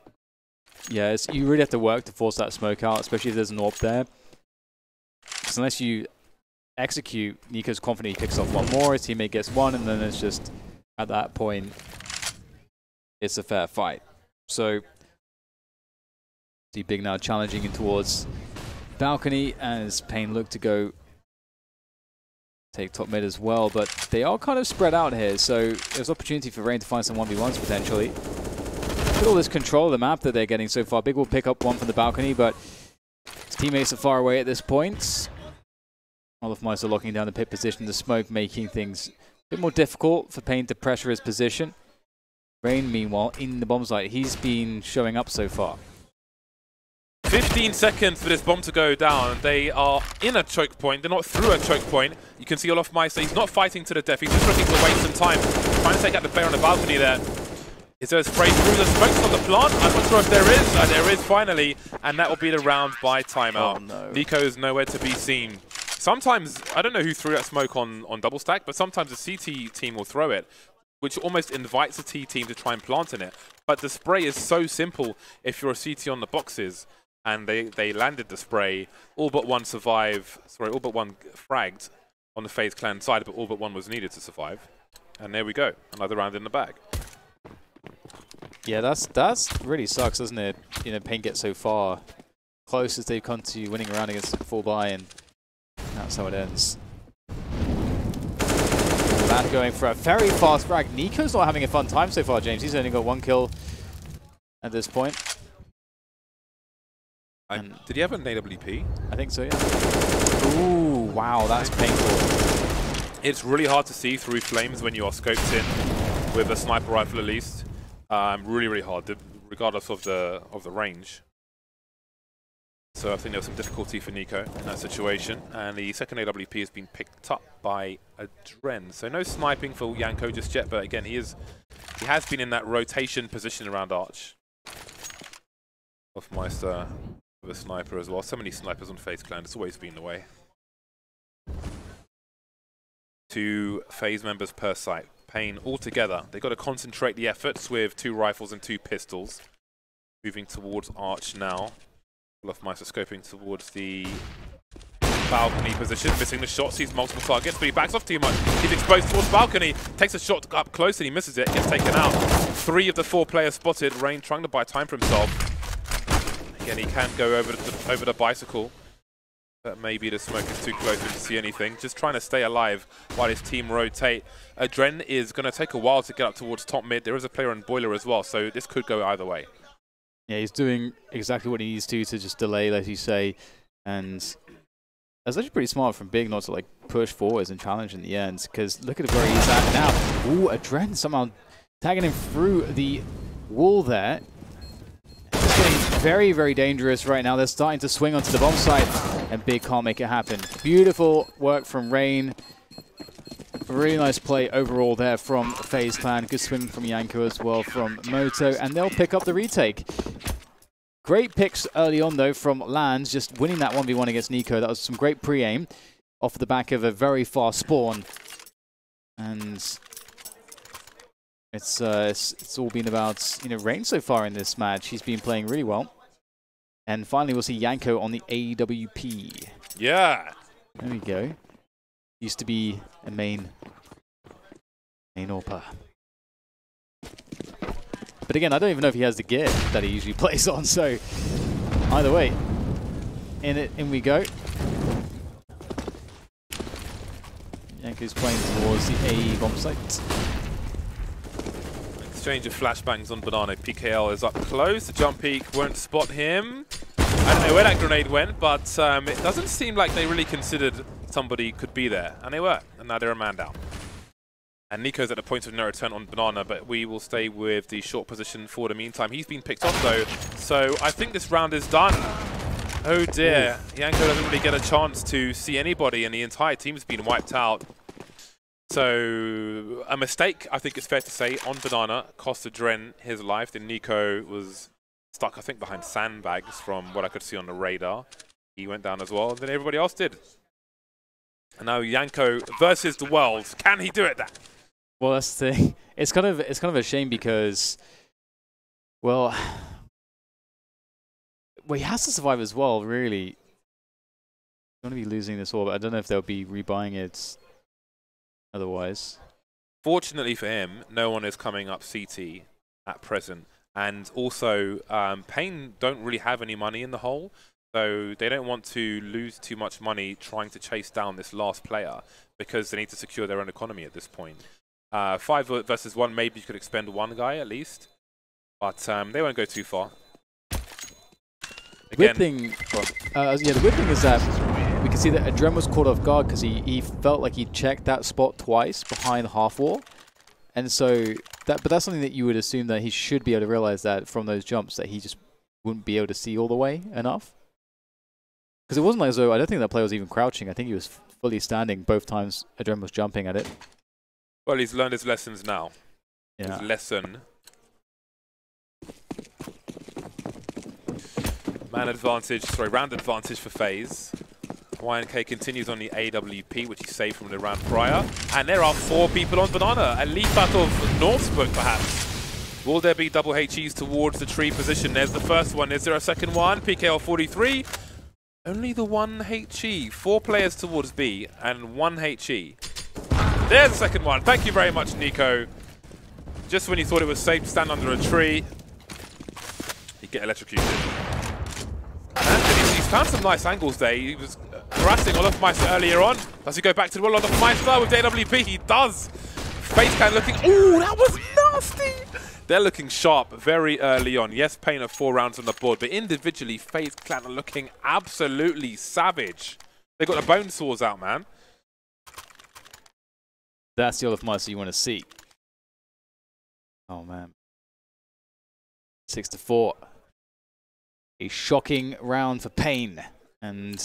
Yeah, you really have to work to force that smoke out, especially if there's an AWP there. Because unless you execute, Nico's confident he picks off 1 more, his teammate gets 1, and then it's just, at that point, it's a fair fight. So, see Big now challenging in towards balcony as Pain look to go take top mid as well, but they are kind of spread out here, so there's opportunity for Rain to find some 1v1s potentially. Look at all this control of the map that they're getting so far. Big will pick up 1 from the balcony, but his teammates are far away at this point. All of Mice are locking down the pit position, the smoke making things a bit more difficult for Pain to pressure his position. Rain, meanwhile, in the bomb site, he's been showing up so far. 15 seconds for this bomb to go down. They are in a choke point. They're not through a choke point. You can see Olaf Meister, he's not fighting to the death. He's just looking to waste some time. Trying to take out the player on the balcony there. Is there a spray through the smokes on the plant? I'm not sure if there is. There is finally. And that will be the round by timeout. Oh, no. Nico is nowhere to be seen. Sometimes, I don't know who threw that smoke on double stack, but sometimes the CT team will throw it, which almost invites the T team to try and plant in it. But the spray is so simple if you're a CT on the boxes. And they landed the spray. All but 1 survive. Sorry, all but 1 fragged on the FaZe clan side, but all but 1 was needed to survive. And there we go, another round in the bag. Yeah, that's really sucks, doesn't it? Pain gets so far close as they've come to winning a round against full buy, and that's how it ends. Man going for a very fast frag. Nico's not having a fun time so far, James. He's only got 1 kill at this point. Did he have an AWP? I think so, yeah. Ooh, wow, that's painful. It's really hard to see through flames when you are scoped in with a sniper rifle at least. Really, really hard, regardless of the range. So I think there was some difficulty for Nico in that situation. And the second AWP has been picked up by a Dren. So no sniping for Yanko just yet, but again, he has been in that rotation position around Arch. Hofmeister with a sniper as well. So many snipers on FaZe clan, it's always been the way. 2 FaZe members per site. Pain all together. They've got to concentrate the efforts with 2 rifles and 2 pistols. Moving towards Arch now. Hofmeister scoping towards the balcony position, missing the shot, sees multiple targets, but he backs off too much. He's exposed towards balcony, takes a shot up close and he misses it, gets taken out. 3 of the 4 players spotted. Rain trying to buy time for himself. Again, he can go over the bicycle, but maybe the smoke is too close to see anything. Just trying to stay alive while his team rotate. Dren is going to take a while to get up towards top mid. There is a player on boiler as well, so this could go either way. Yeah, he's doing exactly what he needs to just delay, as you say, and that's actually pretty smart from Big not to push forwards and challenge in the end, because look at where he's at now. Ooh, a Dren somehow tagging him through the wall there. It's getting very, very dangerous right now. They're starting to swing onto the bomb site, and Big can't make it happen. Beautiful work from Rain. Really nice play overall there from FaZe clan. Good swing from Yanko as well from Moto, and they'll pick up the retake. Great picks early on, though, from Lands, just winning that 1v1 against Nico. That was some great pre-aim off the back of a very fast spawn. And it's all been about, you know, Rain so far in this match. He's been playing really well. And finally, we'll see Yanko on the AWP. Yeah. There we go. Used to be a main AWPer. But again, I don't even know if he has the gear that he usually plays on, so either way, in we go. Yanko's playing towards the A bomb site. Exchange of flashbangs on Banana. PKL is up close. The jump peak won't spot him. I don't know where that grenade went, but it doesn't seem like they really considered somebody could be there. And they were. And now they're a man down. And Nico's at the point of no return on Banana, but we will stay with the short position for the meantime. He's been picked off, though. So I think this round is done. Oh, dear. Yanko doesn't really get a chance to see anybody, and the entire team's been wiped out. So a mistake, I think it's fair to say, on Banana cost Dren his life. Then Nico was stuck, I think, behind sandbags from what I could see on the radar. He went down as well, and then everybody else did. And now Yanko versus the world. Can he do it then? Well, that's the thing. It's kind of a shame because, well, he has to survive as well, really. He's going to be losing this war, but I don't know if they'll be rebuying it otherwise. Fortunately for him, no one is coming up CT at present. And also, Pain don't really have any money in the hole, so they don't want to lose too much money trying to chase down this last player because they need to secure their own economy at this point. 5 versus 1, maybe you could expend one guy at least, but they won't go too far. Again, the weird thing is that we can see that Adren was caught off guard because he felt like he checked that spot twice behind half wall, and so but that's something that you would assume that he should be able to realize that from those jumps that he just wouldn't be able to see all the way enough. Because it wasn't like as though I don't think that player was even crouching. I think he was fully standing both times Adren was jumping at it. Well, he's learned his lessons now. Yeah. His lesson. Round advantage for Faze. YNK continues on the AWP, which he saved from the round prior. And there are 4 people on Banana. A leap out of Northsburg, perhaps. Will there be double HEs towards the tree position? There's the first one. Is there a second one? PKL 43. Only the 1 HE. 4 players towards B and 1 HE. There's the second one. Thank you very much, Nico. Just when you thought it was safe to stand under a tree, you get electrocuted. And he's found some nice angles there. He was harassing Olofmeister earlier on. Does he go back to the wall Olofmeister with the AWP? He does. FaZe looking... Ooh, that was nasty! They're looking sharp very early on. Yes, Pain of 4 rounds on the board, but individually, FaZe Clan are looking absolutely savage. They got the bone saws out, man. That's the Olofmeister you want to see. Oh, man. 6-4. A shocking round for Pain. And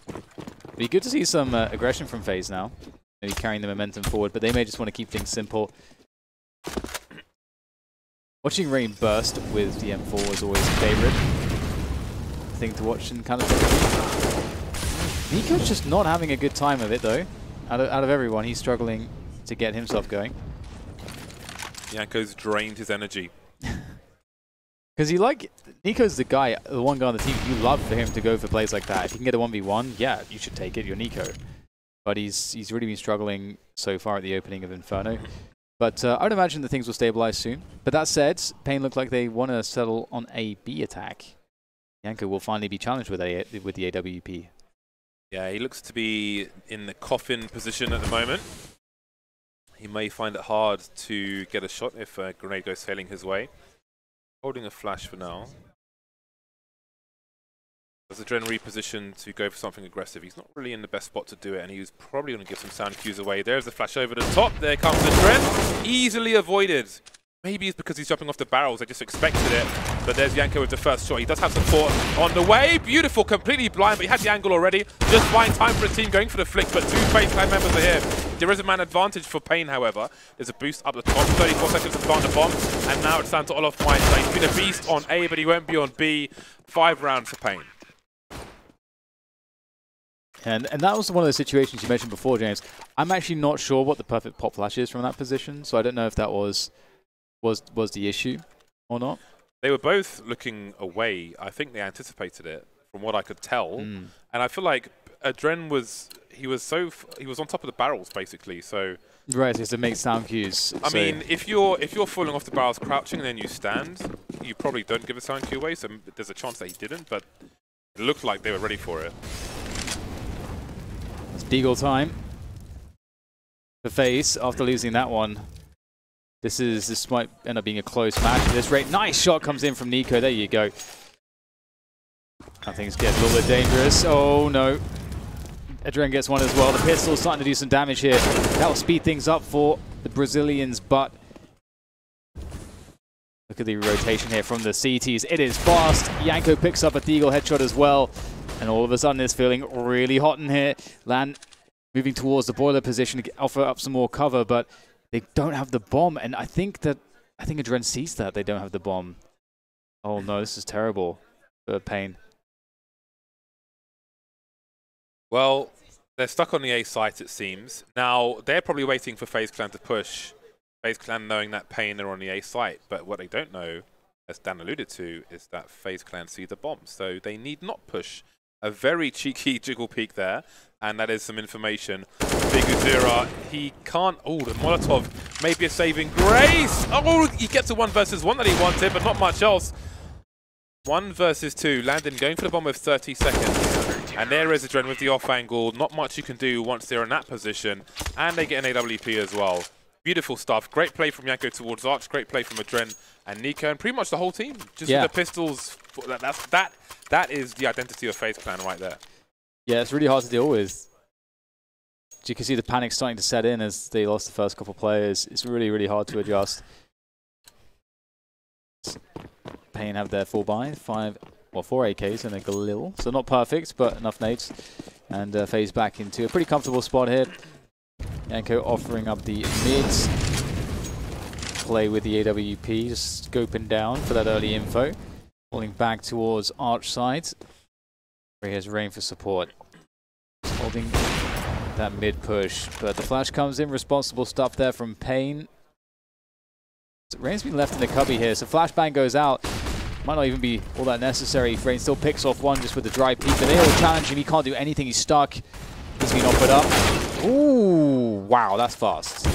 it'd be good to see some aggression from FaZe now. Maybe carrying the momentum forward, but they may just want to keep things simple. Watching Rain burst with the M4 is always a favorite thing to watch in kind of. Nico's just not having a good time of it, though. Out of everyone, he's struggling to get himself going. Yanko's drained his energy. Because Nico's the one guy on the team you love for him to go for plays like that. If you can get a 1v1, yeah, you should take it. You're Nico. But he's really been struggling so far at the opening of Inferno. But I would imagine that things will stabilize soon. But that said, Pain look like they want to settle on a B attack. Yanko will finally be challenged with the AWP. Yeah, he looks to be in the coffin position at the moment. He may find it hard to get a shot if a grenade goes sailing his way. Holding a flash for now. Does Adren reposition to go for something aggressive? He's not really in the best spot to do it, and he's probably going to give some sound cues away. There's the flash over the top. There comes Adren. Easily avoided Maybe it's because he's jumping off the barrels. They just expected it. But there's Janko with the first shot. He does have support on the way. Beautiful, completely blind, but he had the angle already. Just fine time for a team going for the flick, but two FaZe Clan members are here. There is a man advantage for Pain, however. There's a boost up the top. 34 seconds to plant the bomb. And now it's down to Olof Meister. He's been a beast on A, but he won't be on B. 5 rounds for Pain. And that was one of the situations you mentioned before, James. I'm actually not sure what the perfect pop flash is from that position, so I don't know if that was the issue or not. They were both looking away. I think they anticipated it, from what I could tell. And I feel like Adren was on top of the barrels basically. So right, so to make sound cues. I mean, if you're falling off the barrels crouching and then you stand, you probably don't give a sound cue away. So there's a chance that he didn't, but it looked like they were ready for it. It's Deagle time for FaZe after losing that one. This might end up being a close match at this rate. Nice shot comes in from Nico. There you go. Now things get a little bit dangerous. Oh no. Adren gets one as well. The pistol's starting to do some damage here. That will speed things up for the Brazilians, but look at the rotation here from the CTs. It is fast. Janko picks up a Deagle headshot as well. And all of a sudden it's feeling really hot in here. Lan moving towards the boiler position to offer up some more cover, but they don't have the bomb, and I think Adren sees that they don't have the bomb. Oh no, this is terrible for Pain. Well, they're stuck on the A site, it seems. Now, they're probably waiting for FaZe Clan to push. FaZe Clan knowing that Pain are on the A site, but what they don't know, as Dan alluded to, is that FaZe Clan see the bomb, so they need not push. A very cheeky jiggle peek there, and that is some information. Big Uzira, he can't. Oh, the Molotov, maybe a saving grace. Oh, he gets a 1 versus 1 that he wanted, but not much else. 1 versus 2. Landon going for the bomb with 30 seconds. And there is Adren with the off angle. Not much you can do once they're in that position. And they get an AWP as well. Beautiful stuff. Great play from Janko towards Arch. Great play from Adren and Nico, and pretty much the whole team. Just with the pistols. That is the identity of FaZe Clan right there. Yeah, it's really hard to deal with. You can see the panic starting to set in as they lost the first couple of players. It's really, really hard to adjust. Pain have their full buy, 4 AKs and a Galil. So not perfect, but enough nades. And FaZe back into a pretty comfortable spot here. Janko offering up the mids. Play with the AWP, just scoping down for that early info. Falling back towards Arch side. Here's Rain for support. Holding that mid push, but the flash comes in. Responsible stuff there from Pain. So Rain's been left in the cubby here, so flashbang goes out. Might not even be all that necessary. Rain still picks off one just with the dry peek, but they all challenge him. He can't do anything. He's stuck. He's been offered up. Ooh, wow, that's fast.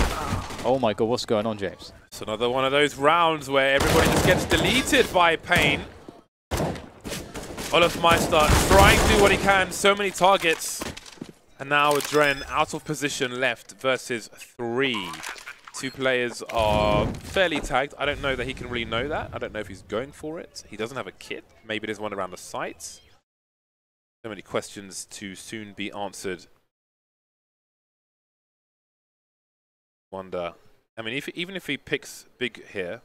Oh my god, what's going on, James? It's another one of those rounds where everybody just gets deleted by Pain. Olof Meister trying to do what he can, so many targets. And now Adren out of position left versus 3. 2 players are fairly tagged. I don't know that he can really know that. I don't know if he's going for it. He doesn't have a kit. Maybe there's one around the site. So many questions to soon be answered. Wonder. I mean, even if he picks big here.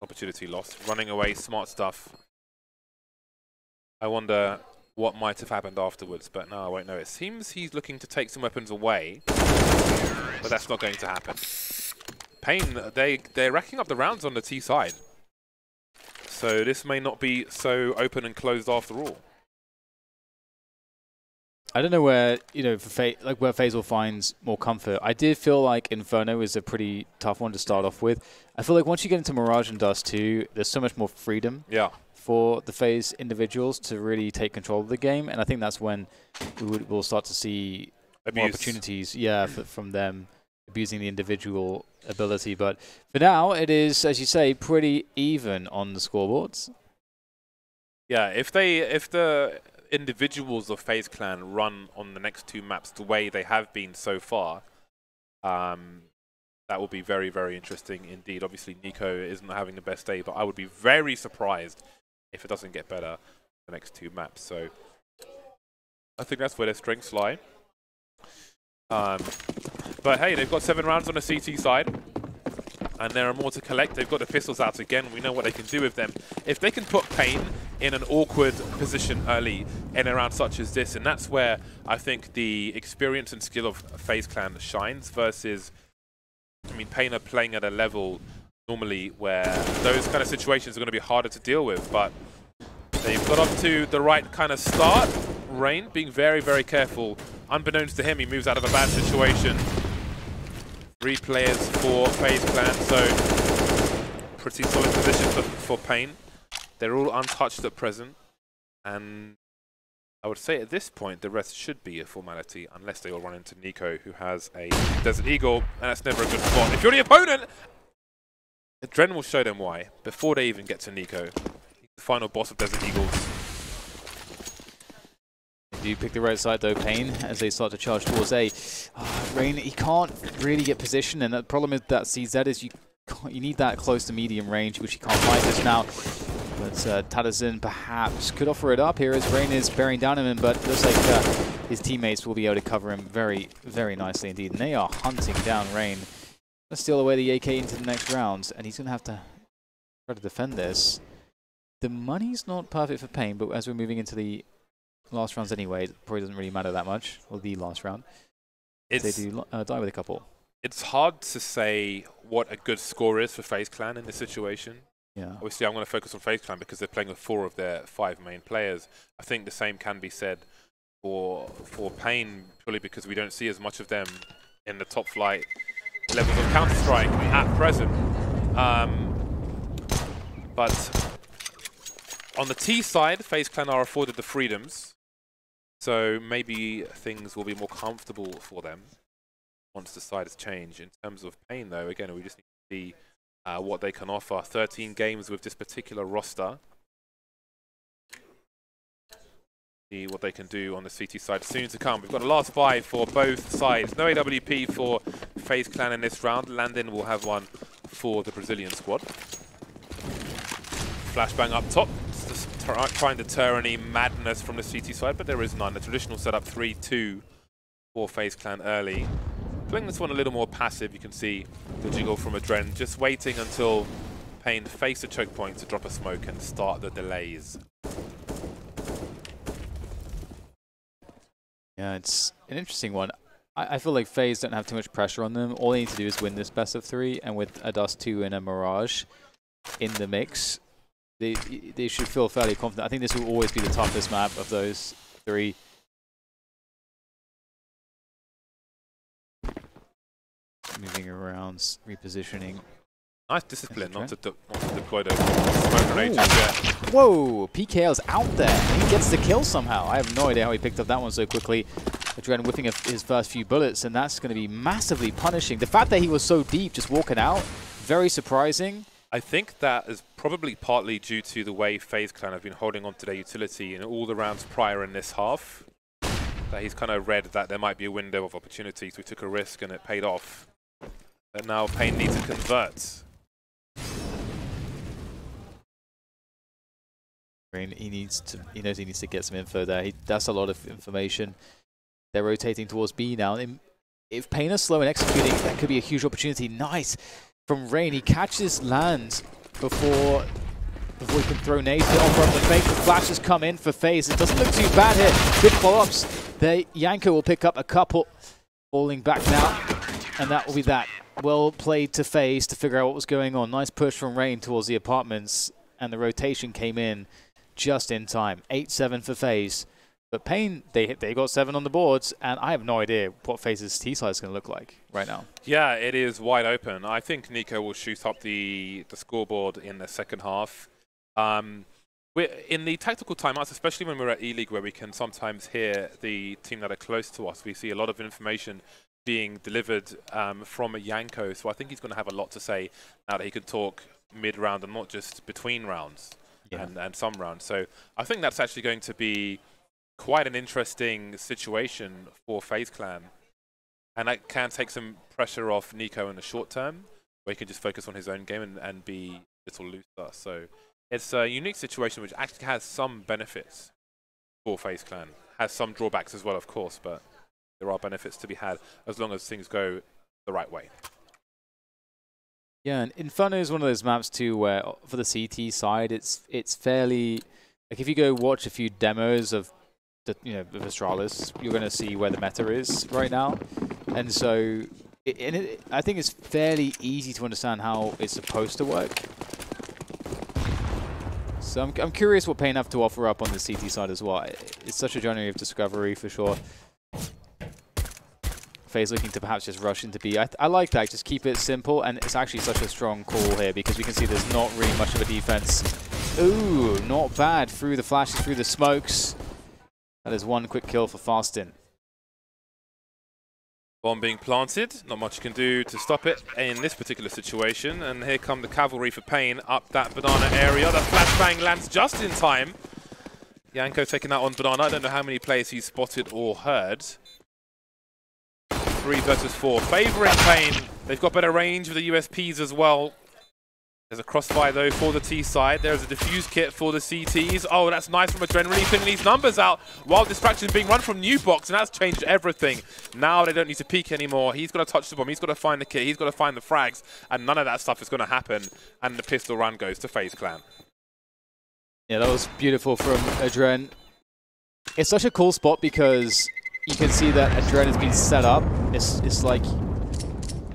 Opportunity lost. Running away, smart stuff. I wonder what might have happened afterwards, but no, I won't know. It seems he's looking to take some weapons away, but that's not going to happen. Pain, they're racking up the rounds on the T side. So this may not be so open and closed after all. I don't know where, for where FaZe will find more comfort. I did feel like Inferno is a pretty tough one to start off with. I feel like once you get into Mirage and Dust 2, there's so much more freedom for the FaZe individuals to really take control of the game, and I think that's when we'll start to see more opportunities, from them abusing the individual ability. But for now, it is, as you say, pretty even on the scoreboards. Yeah, if the individuals of FaZe Clan run on the next 2 maps the way they have been so far, that will be very, very interesting indeed. Obviously, Nico isn't having the best day, but I would be very surprised if it doesn't get better the next 2 maps. So I think that's where their strengths lie. But hey, they've got 7 rounds on the CT side. And there are more to collect. They've got the pistols out again. We know what they can do with them. If they can put Pain in an awkward position early in a round such as this, and that's where I think the experience and skill of FaZe Clan shines versus, I mean, Pain are playing at a level normally where those kind of situations are going to be harder to deal with, but they've got up to the right kind of start. Rain being very, very careful. Unbeknownst to him, he moves out of a bad situation. 3 players for FaZe Clan, so pretty solid position for Pain. They're all untouched at present, and I would say at this point the rest should be a formality unless they all run into Nico, who has a Desert Eagle, and that's never a good spot. If you're the opponent, Dren will show them why before they even get to Nico. He's the final boss of Desert Eagles. Do you pick the right side though, Pain, as they start to charge towards A? Rain, he can't really get position, and the problem with that CZ is you need that close to medium range, which he can't find just now. But Tadazin perhaps could offer it up here as Rain is bearing down on him, but it looks like his teammates will be able to cover him very, very nicely indeed. And they are hunting down Rain. Let's steal away the AK into the next rounds, and he's going to have to try to defend this. The money's not perfect for Pain, but as we're moving into the last rounds anyway, it probably doesn't really matter that much. Or the last round. They do die with a couple. It's hard to say what a good score is for FaZe Clan in this situation. Yeah. Obviously, I'm going to focus on FaZe Clan because they're playing with 4 of their 5 main players. I think the same can be said for Pain, purely because we don't see as much of them in the top flight levels of Counter-Strike at present. But on the T side, FaZe Clan are afforded the freedoms, so maybe things will be more comfortable for them once the sides change. In terms of Pain, though, again, we just need to see what they can offer. 13 games with this particular roster. See what they can do on the CT side soon to come. We've got a last buy for both sides. No AWP for FaZe Clan in this round. Landon will have one for the Brazilian squad. Flashbang up top. Just trying to deter any madness from the CT side, but there is none. The traditional setup 3-2 for FaZe Clan early. Playing this one a little more passive, you can see the jiggle from Adren, just waiting until Pain face a choke point to drop a smoke and start the delays. Yeah, it's an interesting one. I feel like FaZe don't have too much pressure on them. All they need to do is win this best of 3, and with a Dust 2 and a Mirage in the mix, they should feel fairly confident. I think this will always be the toughest map of those 3. Moving around, repositioning. Nice discipline not to deploy the smoke grenade just yet. Whoa, PKL's out there. He gets the kill somehow. I have no idea how he picked up that one so quickly. Adren whiffing his first few bullets, and that's going to be massively punishing. The fact that he was so deep just walking out, very surprising. I think that is probably partly due to the way FaZe Clan have been holding on to their utility in all the rounds prior in this half. That he's kind of read that there might be a window of opportunity, so he took a risk and it paid off. And now Pain needs to convert. He knows he needs to get some info there. That's a lot of information. They're rotating towards B now. If Pain is slow and executing, that could be a huge opportunity. Nice from Rain. He catches land before he can throw nades to offer up the fake. The flashes come in for FaZe. It doesn't look too bad here. Good follow-ups. Yanko will pick up a couple. Falling back now, and that will be that. Well played to FaZe to figure out what was going on. Nice push from Rain towards the apartments, and the rotation came in just in time. 8-7 for FaZe. But Pain, they got 7 on the boards, and I have no idea what FaZe's T-side is going to look like right now. Yeah, it is wide open. I think Nico will shoot up the scoreboard in the second half. We're in the tactical timeouts, especially when we're at E-League, where we can sometimes hear the team that are close to us. We see a lot of information being delivered from Yanko, so I think he's going to have a lot to say now that he can talk mid-round and not just between rounds and some rounds. So I think that's actually going to be quite an interesting situation for FaZe Clan, and that can take some pressure off Nico in the short term, where he can just focus on his own game and be a little looser. So it's a unique situation which actually has some benefits for FaZe Clan. Has some drawbacks as well, of course, but there are benefits to be had as long as things go the right way. Yeah, and Inferno is one of those maps too where for the CT side, it's fairly like if you go watch a few demos of the of Astralis, you're going to see where the meta is right now, and so I think it's fairly easy to understand how it's supposed to work. So I'm curious what Pain have to offer up on the CT side as well. It's such a journey of discovery for sure. Faze looking to perhaps just rush into B. I like that, just keep it simple, and it's actually such a strong call here because we can see there's not really much of a defense. Ooh, not bad through the flashes, through the smokes. That is one quick kill for Fastin. Bomb being planted, not much you can do to stop it in this particular situation, and here come the cavalry for Pain up that banana area. The flashbang lands just in time. Janko taking that on banana. I don't know how many players he's spotted or heard. 3 versus 4, favouring Pain. They've got better range with the USPs as well. There's a crossfire though for the T side. There's a diffuse kit for the CTs. Oh, that's nice from Adren, really filling these numbers out while distraction being run from New Box, and that's changed everything. Now they don't need to peek anymore. He's got to touch the bomb, he's got to find the kit, he's got to find the frags, and none of that stuff is going to happen. And the pistol run goes to FaZe Clan. Yeah, that was beautiful from Adren. It's such a cool spot because you can see that Adren has been set up. It's like,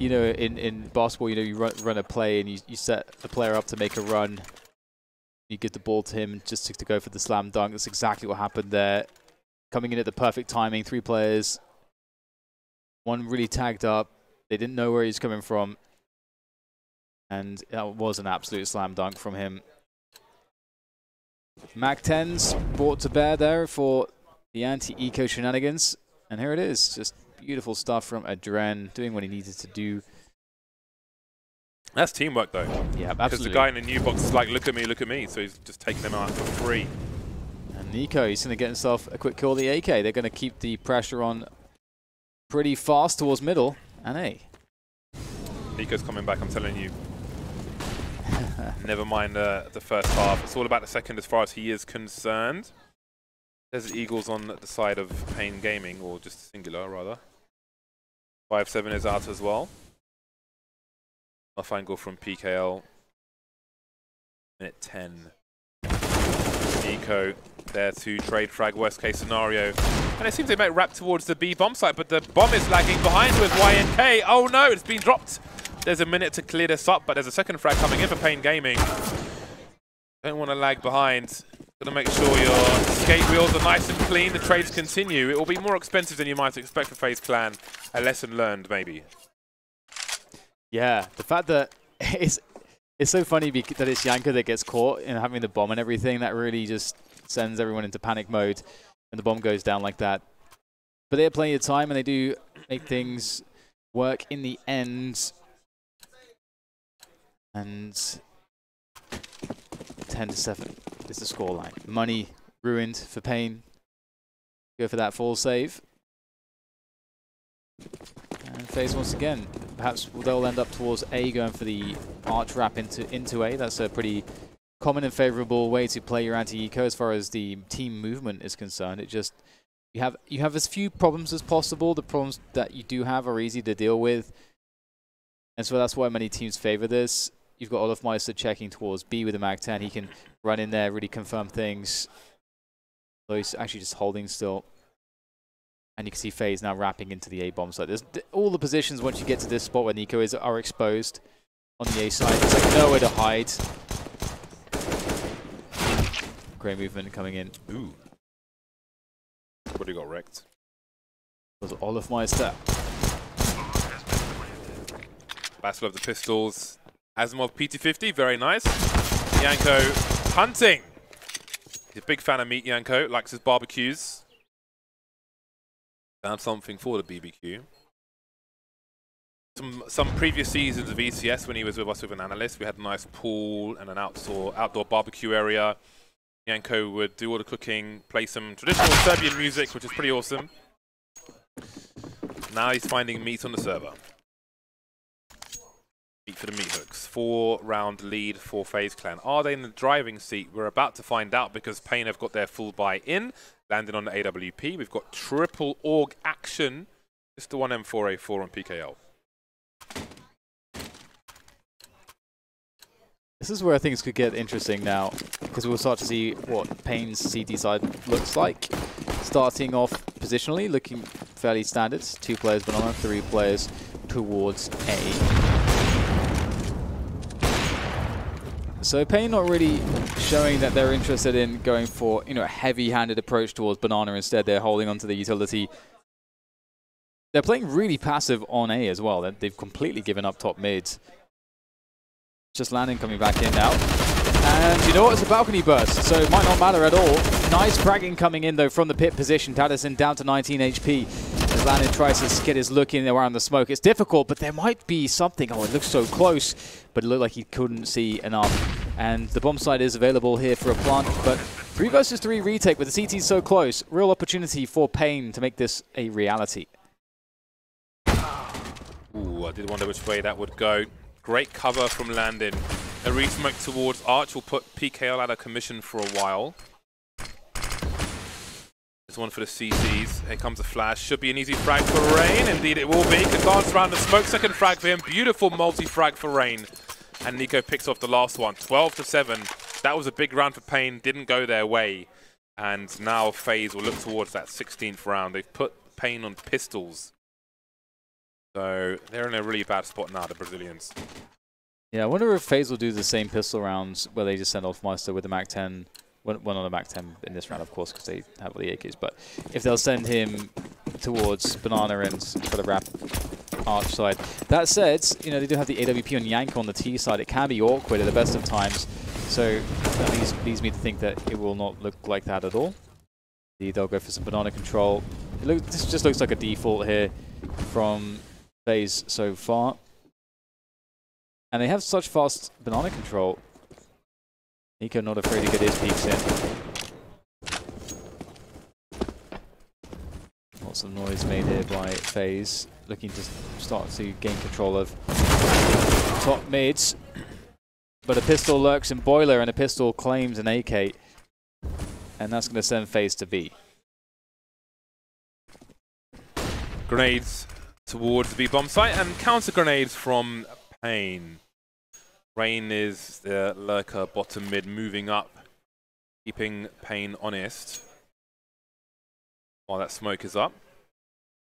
in basketball, you run a play and you set the player up to make a run. You give the ball to him just to go for the slam dunk. That's exactly what happened there. Coming in at the perfect timing, 3 players. One really tagged up. They didn't know where he's coming from. And that was an absolute slam dunk from him. Mac-10's brought to bear there for the anti-eco shenanigans, and here it is, just beautiful stuff from Adren, doing what he needed to do. That's teamwork though. Yeah, absolutely. Because the guy in the new box is like, look at me, so he's just taking them out for free. And Nico, he's going to get himself a quick kill with the AK. They're going to keep the pressure on pretty fast towards middle, and hey. Nico's coming back, I'm telling you. Never mind the first half, it's all about the second as far as he is concerned. There's the Eagles on the side of Pain Gaming, or just singular, rather. 5-7 is out as well. A fine goal from PKL. Minute 10. Nico there to trade frag, worst case scenario. And it seems they might wrap towards the B bomb site, but the bomb is lagging behind with YNK. Oh no, it's been dropped. There's a minute to clear this up, but there's a second frag coming in for Pain Gaming. Don't want to lag behind. Got to make sure your skate wheels are nice and clean. The trades continue. It will be more expensive than you might expect for FaZe Clan. A lesson learned, maybe. Yeah, the fact that it's so funny that it's Janko that gets caught in having the bomb and everything. That really just sends everyone into panic mode when the bomb goes down like that. But they have plenty of time, and they do make things work in the end. And 10-7 is the scoreline. Money ruined for Pain. Go for that full save. And FaZe once again. Perhaps they'll end up towards A, going for the arch wrap into A. That's a pretty common and favorable way to play your anti-eco as far as the team movement is concerned. It just you have as few problems as possible. The problems that you do have are easy to deal with. And so that's why many teams favor this. You've got Olofmeister checking towards B with the Mag-10. He can run in there, really confirm things. So he's actually just holding still. And you can see FaZe now wrapping into the A bomb site. There's all the positions once you get to this spot where Nico is are exposed on the A side. There's like nowhere to hide. Great movement coming in. Ooh. Everybody got wrecked. Was Olofmeister. Battle of the Pistols. Asimov PT50, very nice. Janko hunting. He's a big fan of meat, Janko. Likes his barbecues. Found something for the BBQ. Some previous seasons of ECS when he was with us with an analyst, we had a nice pool and an outdoor barbecue area. Janko would do all the cooking, play some traditional Serbian music, which is pretty awesome. Now he's finding meat on the server. Meat for the meat hooks. 4-round lead for FaZe Clan. Are they in the driving seat? We're about to find out because Pain have got their full buy in. Landing on the AWP. We've got triple org action It's the 1M4A4 on PKL. This is where things could get interesting now, because we'll start to see what Pain's CT side looks like. Starting off positionally, looking fairly standard. 2 players banana, 3 players towards A. So Pain not really showing that they're interested in going for, you know, a heavy-handed approach towards banana. Instead, they're holding onto the utility. They're playing really passive on A as well. They've completely given up top mid. Just landing coming back in now. And you know what? It's a balcony burst, so it might not matter at all. Nice fragging coming in, though, from the pit position. Tadison down to 19 HP. As Landon tries to get his look in around the smoke. It's difficult, but there might be something. Oh, it looks so close, but it looked like he couldn't see enough. And the bomb site is available here for a plant, but 3 versus 3 retake with the CT so close. Real opportunity for Pain to make this a reality. Ooh, I did wonder which way that would go. Great cover from Landon. A re-smoke towards Arch will put PKL out of commission for a while. There's one for the CCs. Here comes a flash. Should be an easy frag for Rain. Indeed it will be. Can dance around the smoke. Second frag for him. Beautiful multi-frag for Rain. And Nico picks off the last one. 12-7. That was a big round for Pain. Didn't go their way. And now FaZe will look towards that 16th round. They've put Pain on pistols. So they're in a really bad spot now, the Brazilians. Yeah, I wonder if FaZe will do the same pistol rounds where they just send off Meister with the Mac 10. Well, not a Mac 10 in this round, of course, because they have all the AKs. But if they'll send him towards Banana and for the wrap Arch side. That said, you know, they do have the AWP on Yanko on the T side. It can be awkward at the best of times. So that leads me to think that it will not look like that at all. They'll go for some Banana control. This just looks like a default here from FaZe so far. And they have such fast banana control. Nico not afraid to get his peeks in. Lots of noise made here by FaZe, looking to start to gain control of top mids. But a pistol lurks in Boiler, and a pistol claims an AK. And that's going to send FaZe to B. Grenades towards the B bomb site, and counter grenades from Pain. Rain is the lurker bottom mid, moving up, keeping Pain honest. While that smoke is up,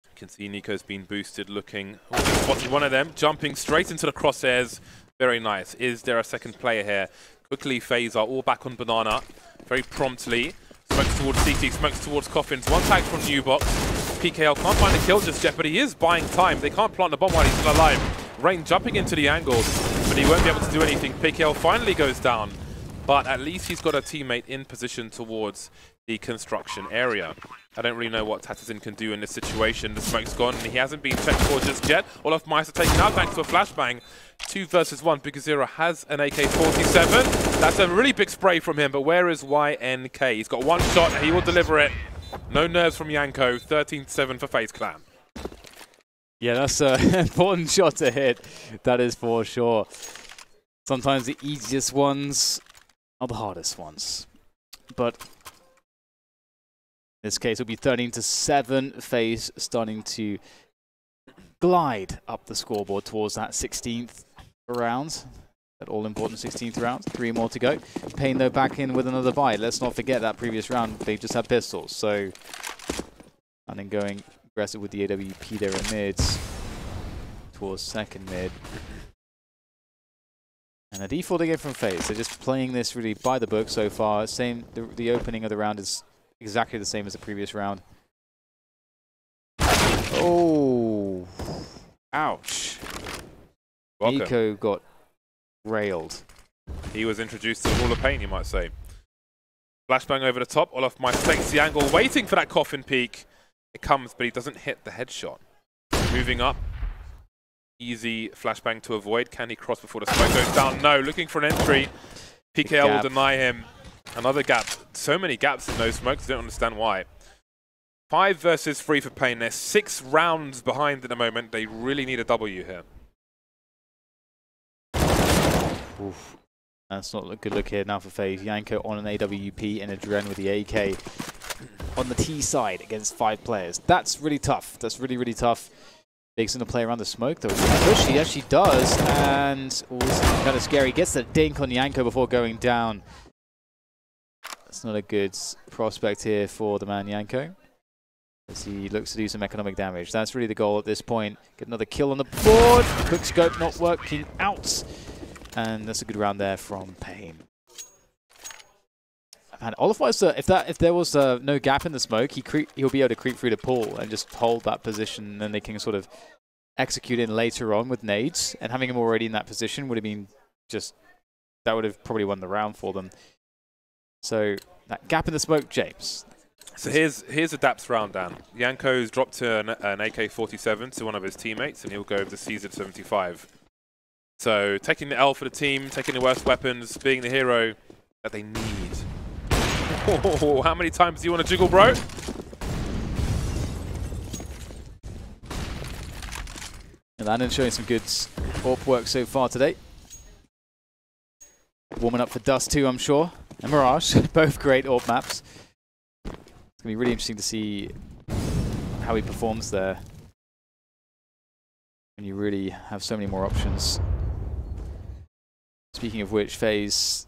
you can see Nico's been boosted, looking. Oh, he spotted one of them, jumping straight into the crosshairs. Very nice. Is there a second player here? Quickly, FaZe are all back on Banana, very promptly. Smokes towards CT, smokes towards Coffins. One tag from New Box. PKL can't find a kill just yet, but he is buying time. They can't plant the bomb while he's still alive. Rain jumping into the angles, but he won't be able to do anything. PKL finally goes down, but at least he's got a teammate in position towards the construction area. I don't really know what Tatizin can do in this situation. The smoke's gone, and he hasn't been checked for just yet. Olaf Meister taken out thanks to a flashbang. 2 versus 1. Bigazero has an AK-47. That's a really big spray from him, but where is YNK? He's got one shot, and he will deliver it. No nerves from Yanko. 13-7 for FaZe Clan. Yeah, that's an important shot to hit. That is for sure. Sometimes the easiest ones are the hardest ones. But in this case, it'll be 13-7. FaZe starting to glide up the scoreboard towards that 16th round. That all-important 16th round. 3 more to go. Pain, though, back in with another buy. Let's not forget that previous round, they just had pistols. So, and then going aggressive with the AWP there in mids towards second mid. And a default again from FaZe. They're just playing this really by the book so far. Same, the opening of the round is exactly the same as the previous round. Oh, ouch. Welcome. Nico got railed. He was introduced to the Hall of Pain, you might say. Flashbang over the top. Olaf Meister takes the angle, waiting for that coffin peek. It comes, but he doesn't hit the headshot. Moving up. Easy flashbang to avoid. Can he cross before the smoke goes down? No. Looking for an entry. PKL will deny him. Another gap. So many gaps in those smokes. I don't understand why. 5 versus 3 for Pain. They're 6 rounds behind at the moment. They really need a W here. Oof. That's not a good look here now for FaZe. Yanko on an AWP and a Dren with the AK. on the T side against 5 players. That's really tough. That's really, really tough. Big's going to play around the smoke, though. Push, he actually does, and this is kind of scary. Gets the dink on Yanko before going down. That's not a good prospect here for the man Yanko, as he looks to do some economic damage. That's really the goal at this point. Get another kill on the board. Quick scope not working out. And that's a good round there from Pain. Man, Olafmeister, if there was no gap in the smoke, he'll be able to creep through the pool and just hold that position, and then they can sort of execute in later on with nades. And having him already in that position would have been that would have probably won the round for them. So that gap in the smoke, James. So here's a Daps round, Dan. Yanko's dropped to an AK-47 to one of his teammates, and he'll go with the CZ-75. So taking the L for the team, taking the worst weapons, being the hero that they need. Oh, how many times do you want to jiggle, bro? And Landon showing some good AWP work so far today. Warming up for Dust too, I'm sure. And Mirage, both great AWP maps. It's going to be really interesting to see how he performs there. And you really have so many more options. Speaking of which, Faze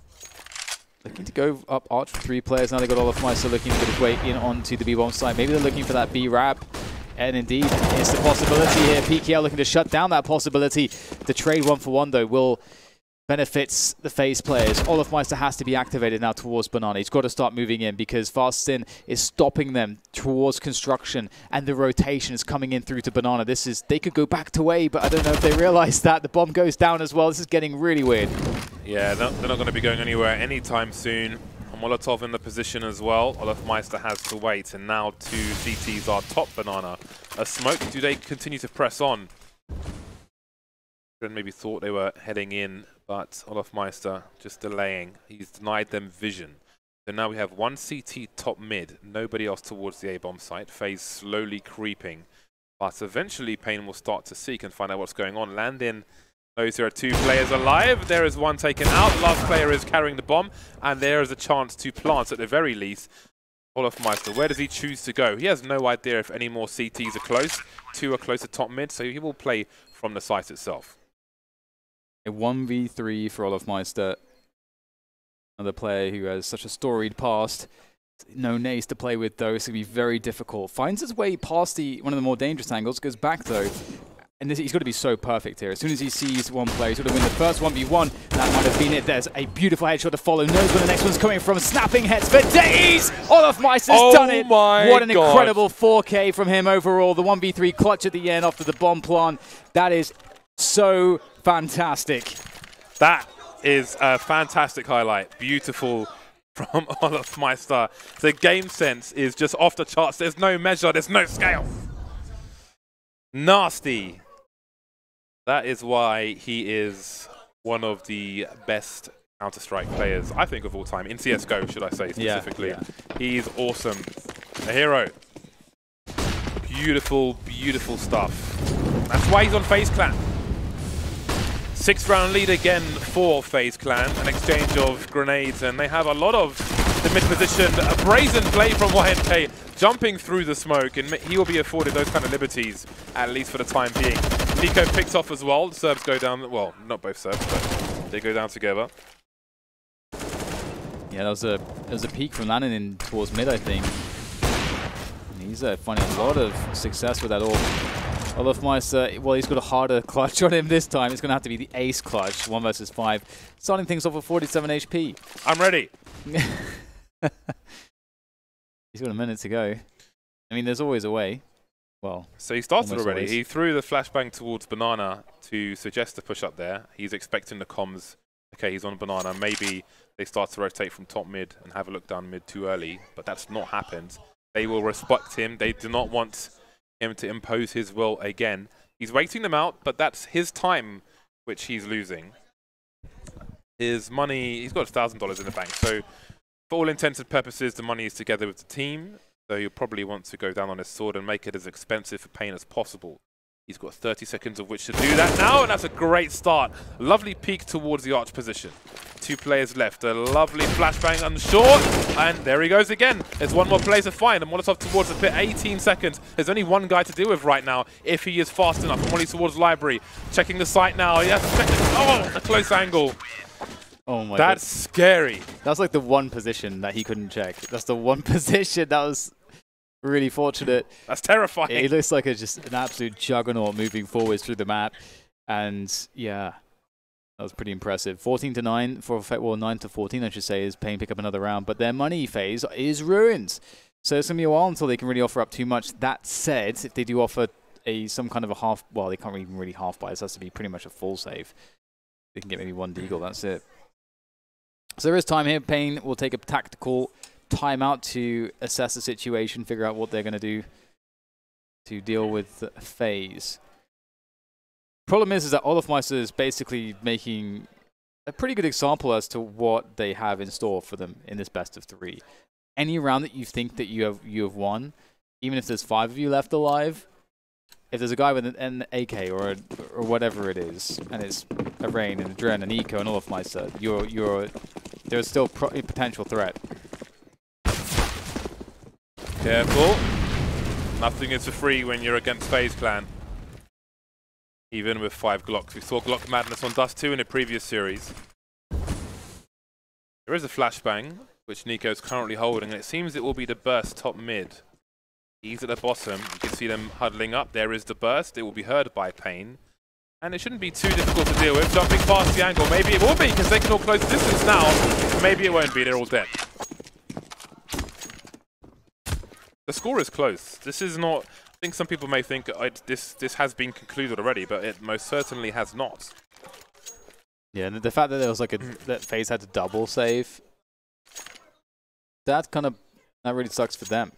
looking to go up arch for 3 players. Now they've got Olafmeister looking to get his way in onto the B-bomb side. Maybe they're looking for that B-rap. And indeed, it's the possibility here. PKL looking to shut down that possibility. The trade 1-for-1, though, will benefits the Faze players. Olafmeister has to be activated now towards Banana. He's got to start moving in because Fast Sin is stopping them towards construction, and the rotation is coming in through to Banana. They could go back to A, but I don't know if they realize that. The bomb goes down as well. This is getting really weird. Yeah, they're not going to be going anywhere anytime soon. Molotov in the position as well. Olafmeister has to wait, and now 2 CTs are top Banana. A smoke, do they continue to press on? Maybe thought they were heading in, but Olafmeister just delaying. He's denied them vision. So now we have 1 CT top mid, nobody else towards the A-bomb site. Faze slowly creeping, but eventually Pain will start to seek and find out what's going on. Landin knows there are 2 players alive. There is 1 taken out. Last player is carrying the bomb, and there is a chance to plant at the very least. Olafmeister, where does he choose to go? He has no idea if any more CTs are close. 2 are close to top mid, so he will play from the site itself. A 1v3 for Olafmeister. Another player who has such a storied past. No nades to play with, though. It's going to be very difficult. Finds his way past one of the more dangerous angles. Goes back, though. And he's got to be so perfect here. As soon as he sees 1 player, he's got to win the first 1v1. That might have been it. There's a beautiful headshot to follow. Knows where the next one's coming from. Snapping heads for days! Olafmeister's done it! What an incredible 4K from him overall. The 1v3 clutch at the end after the bomb plant. That is so fantastic. That is a fantastic highlight. Beautiful from Olafmeister. The game sense is just off the charts. There's no measure. There's no scale. Nasty. That is why he is one of the best Counter-Strike players, I think, of all time. In CSGO, should I say, specifically. Yeah. He's awesome. A hero. Beautiful, beautiful stuff. That's why he's on FaZe Clan. 6th round lead again for FaZe Clan, an exchange of grenades, and they have a lot of the mid position. A brazen play from YNK, jumping through the smoke, and he will be afforded those kind of liberties, at least for the time being. Nico picked off as well. The Serbs go down, well, not both Serbs, but they go down together. Yeah, that was a peak from Landon in towards mid, I think. And he's finding a lot of success with that AWP. Olafmeister, well, he's got a harder clutch on him this time. It's going to have to be the ace clutch, 1 versus 5. Starting things off with 47 HP. I'm ready. He's got a minute to go. I mean, there's always a way. Well, so he started already. Always. He threw the flashbang towards Banana to suggest a push up there. He's expecting the comms. Okay, he's on Banana. Maybe they start to rotate from top mid and have a look down mid too early, but that's not happened. They will respect him. They do not want him to impose his will again. He's waiting them out, but that's his time which he's losing. His money, he's got $1,000 in the bank, so for all intents and purposes, the money is together with the team, so he'll probably want to go down on his sword and make it as expensive for Pain as possible. He's got 30 seconds of which to do that now, and that's a great start. Lovely peek towards the arch position. 2 players left. A lovely flashbang on short, and there he goes again. There's one more player to find, and Molotov towards the pit, 18 seconds. There's only one guy to deal with right now, if he is fast enough. Molly towards library, checking the site now. He has to check the close angle. Oh my god. That's scary. That's like the one position that he couldn't check. That's the one position that was really fortunate. That's terrifying. It looks like just an absolute juggernaut moving forwards through the map. And yeah, that was pretty impressive. 14-9 for, well, 9-14, I should say, is Pain pick up another round. But their money phase is ruined. So it's going to be a while until they can really offer up too much. That said, if they do offer some kind of a half, well, they can't even really half buy. This has to be pretty much a full save. They can get maybe one deagle, that's it. So there is time here. Pain will take a tactical timeout to assess the situation, figure out what they're going to do to deal with Faze. Problem is that Olofmeister is basically making a pretty good example as to what they have in store for them in this best of 3. Any round that you think that you have won, even if there's 5 of you left alive, if there's a guy with an AK or whatever it is, and it's a Rain and a Dren and Eco and Olofmeister, there's still a potential threat. Careful. Nothing is for free when you're against FaZe Clan. Even with 5 Glocks. We saw Glock Madness on Dust 2 in a previous series. There is a flashbang, which Nico's currently holding, and it seems it will be the burst top mid. He's at the bottom. You can see them huddling up. There is the burst. It will be heard by Pain. And it shouldn't be too difficult to deal with. Jumping past the angle. Maybe it will be, because they can all close the distance now. Maybe it won't be. They're all dead. The score is close. This is not... I think some people may think this has been concluded already, but it most certainly has not. Yeah, and the fact that there was like that FaZe had to double save, that really sucks for them.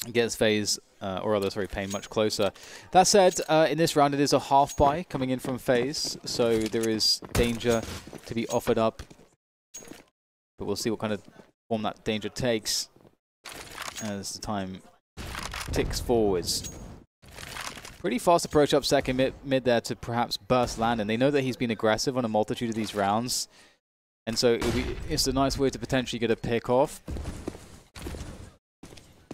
It gets FaZe, Pain much closer. That said, in this round it is a half buy coming in from FaZe, so there is danger to be offered up. But we'll see what kind of form that danger takes as the time ticks forwards. Pretty fast approach up second mid there to perhaps burst land, and they know that he's been aggressive on a multitude of these rounds, and so it's a nice way to potentially get a pick off.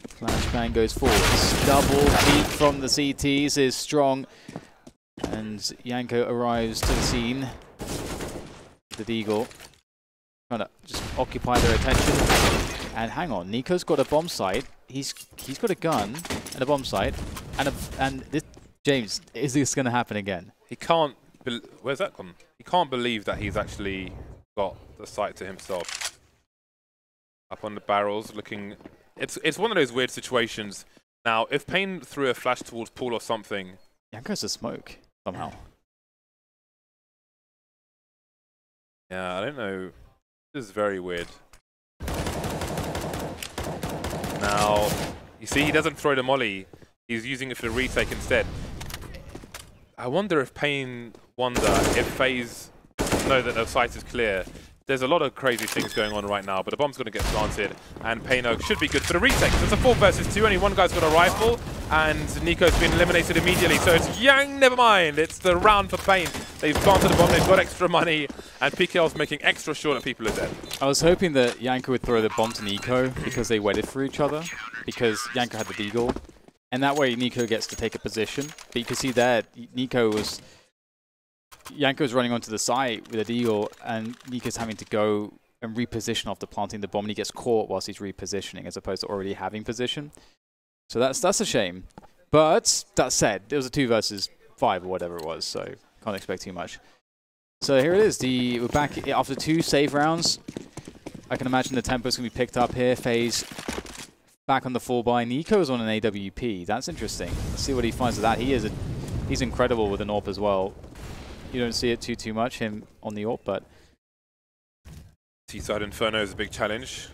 Flashbang goes forwards. Double peek from the CTs is strong, and Janko arrives to the scene. The Deagle trying to just occupy their attention. And hang on, Nico's got a bomb site. He's got a gun and a bomb site, and this, James, is this going to happen again? He can't. Where's that gone? He can't believe that he's actually got the site to himself. Up on the barrels, looking. It's one of those weird situations. Now, if Pain threw a flash towards Paul or something, Janko's a smoke somehow. Yeah, I don't know. This is very weird. Now, you see, he doesn't throw the molly. He's using it for the retake instead. I wonder if Pain wonder if FaZe know that their site is clear. There's a lot of crazy things going on right now, but the bomb's going to get planted, and Paino should be good for the retake. It's a 4 versus 2, only one guy's got a rifle, and Nico's been eliminated immediately. So it's Yang, never mind. It's the round for Pain. They've planted the bomb, they've got extra money, and PKL's making extra sure that people are dead. I was hoping that Janko would throw the bomb to Nico because they waited for each other, because Janko had the deagle, and that way Nico gets to take a position. But you can see there, Janko's running onto the site with a deagle, and Nico's having to go and reposition after planting the bomb, and he gets caught whilst he's repositioning as opposed to already having position. So that's a shame. But that said, it was a 2 versus 5 or whatever it was, so can't expect too much. So here it is. We're back after 2 save rounds. I can imagine the tempo's going to be picked up here. FaZe back on the 4-buy. Nico's on an AWP. That's interesting. Let's see what he finds with that. He's incredible with an AWP as well. You don't see it too much, him on the AWP, but... T-side Inferno is a big challenge.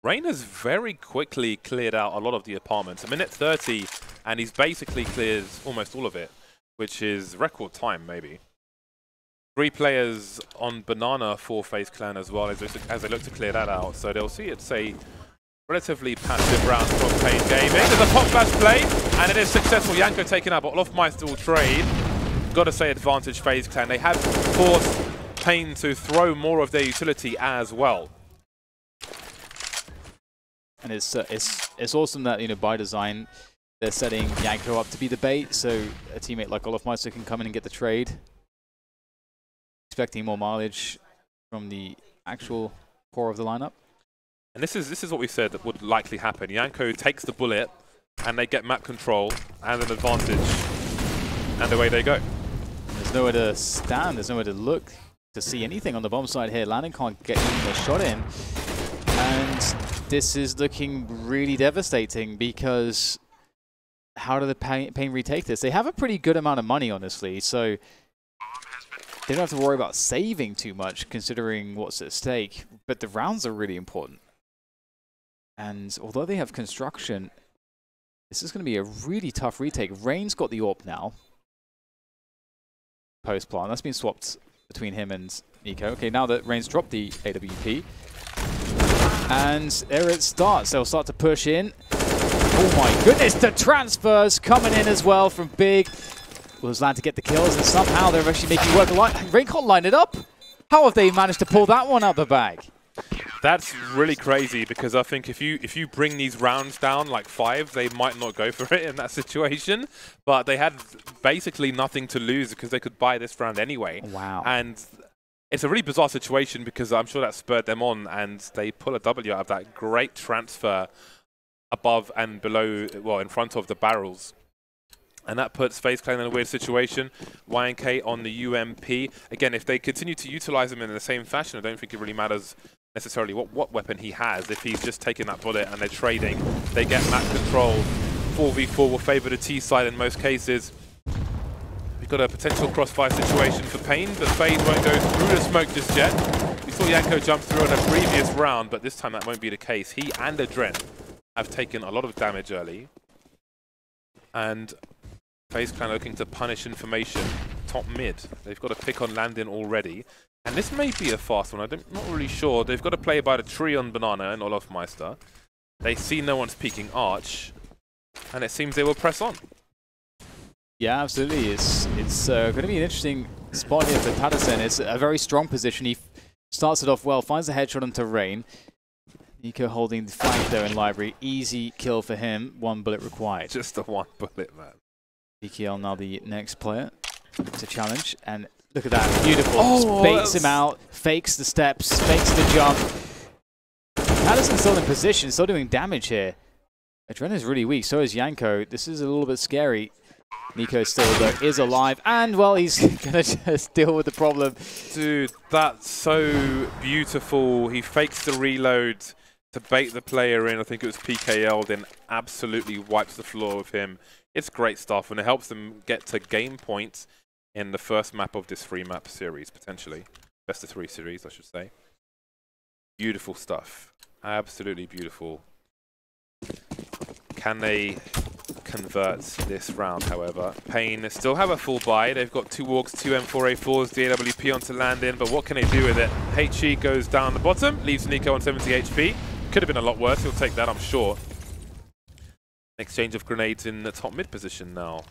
Rain has very quickly cleared out a lot of the apartments. A minute 30, and he's basically cleared almost all of it, which is record time, maybe. 3 players on Banana for FaZe Clan as well, as they look to clear that out. So they'll see it's a relatively passive round from Pain Gaming. There's a pop flash play, and it is successful. Janko taken out, but Olofmeister will trade. Got to say advantage FaZe Clan. They have forced Pain to throw more of their utility as well. And it's awesome that, you know, by design, they're setting Janko up to be the bait, so a teammate like Olofmeister can come in and get the trade. Expecting more mileage from the actual core of the lineup. And this is what we said that would likely happen. Janko takes the bullet, and they get map control and an advantage, and away they go. There's nowhere to stand, there's nowhere to look to see anything on the bomb side here. Landon can't get even a shot in, and this is looking really devastating because how do the Pain retake this? They have a pretty good amount of money, honestly, so they don't have to worry about saving too much considering what's at stake, but the rounds are really important. And although they have construction, this is going to be a really tough retake. Rain's got the AWP now. Post plant, that's been swapped between him and Nico. Okay, now that Rain's dropped the AWP, and there it starts. They'll start to push in. Oh my goodness, the transfers coming in as well from Big. Was Land to get the kills, and somehow they're actually making work. Rain can't line it up. How have they managed to pull that one out the bag? That's really crazy because I think if you bring these rounds down like 5, they might not go for it in that situation. But they had basically nothing to lose because they could buy this round anyway. Wow. And it's a really bizarre situation because I'm sure that spurred them on, and they pull a W out of that great transfer above and below, well, in front of the barrels. And that puts Faze Clan in a weird situation. YNK on the UMP. Again, if they continue to utilize him in the same fashion, I don't think it really matters necessarily what weapon he has. If he's just taking that bullet and they're trading, they get map control. 4v4 will favor the T side in most cases. We've got a potential crossfire situation for Pain, but Faze won't go through the smoke just yet. We saw Janko jump through in a previous round, but this time that won't be the case. He and Adren have taken a lot of damage early. And Faze Clan looking to punish Information top mid. They've got a pick on Landin already. And this may be a fast one, I'm not really sure. They've got to play by the tree on Banana and Olofmeister. They see no one's peeking Arch, and it seems they will press on. Yeah, absolutely. It's going to be an interesting spot here for Patterson. It's a very strong position. He starts it off well, finds the headshot onto Rain. Nico holding the flank there in Library. Easy kill for him. 1 bullet required. Just the 1 bullet, man. BKL now the next player. It's a challenge, and look at that. Beautiful. Oh, baits him out, fakes the steps, fakes the jump. Patterson's still in position, still doing damage here. Adrena's really weak, so is Janko. This is a little bit scary. Nico still, though, is alive, and, well, he's going to just deal with the problem. Dude, that's so beautiful. He fakes the reload to bait the player in. I think it was PKL, then absolutely wipes the floor with him. It's great stuff, and it helps them get to game points in the first map of this 3-map series, potentially. Best of 3 series, I should say. Beautiful stuff. Absolutely beautiful. Can they convert this round, however? Pain still have a full buy. They've got 2 Orcs, 2 M4A4s, the AWP onto Landin, but what can they do with it? HE goes down the bottom, leaves Nico on 70 HP. Could have been a lot worse, he'll take that, I'm sure. Exchange of grenades in the top mid position now.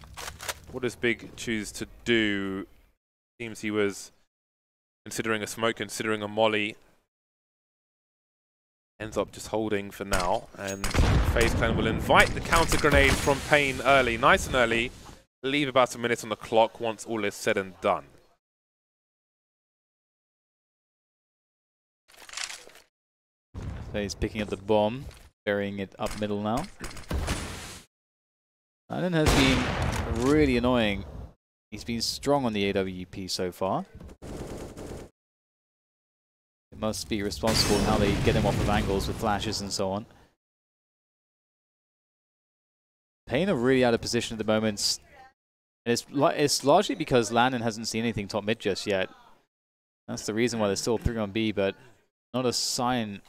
What does Big choose to do? Seems he was considering a smoke, considering a molly. Ends up just holding for now, and Faze Clan will invite the counter grenade from Pain early, nice and early. Leave about a minute on the clock once all is said and done. Faze picking up the bomb, burying it up middle now. Landon has been really annoying. He's been strong on the AWP so far. It must be responsible in how they get him off of angles with flashes and so on. Pain are really out of position at the moment. And it's largely because Landon hasn't seen anything top mid just yet. That's the reason why there's still 3 on B, but not a sign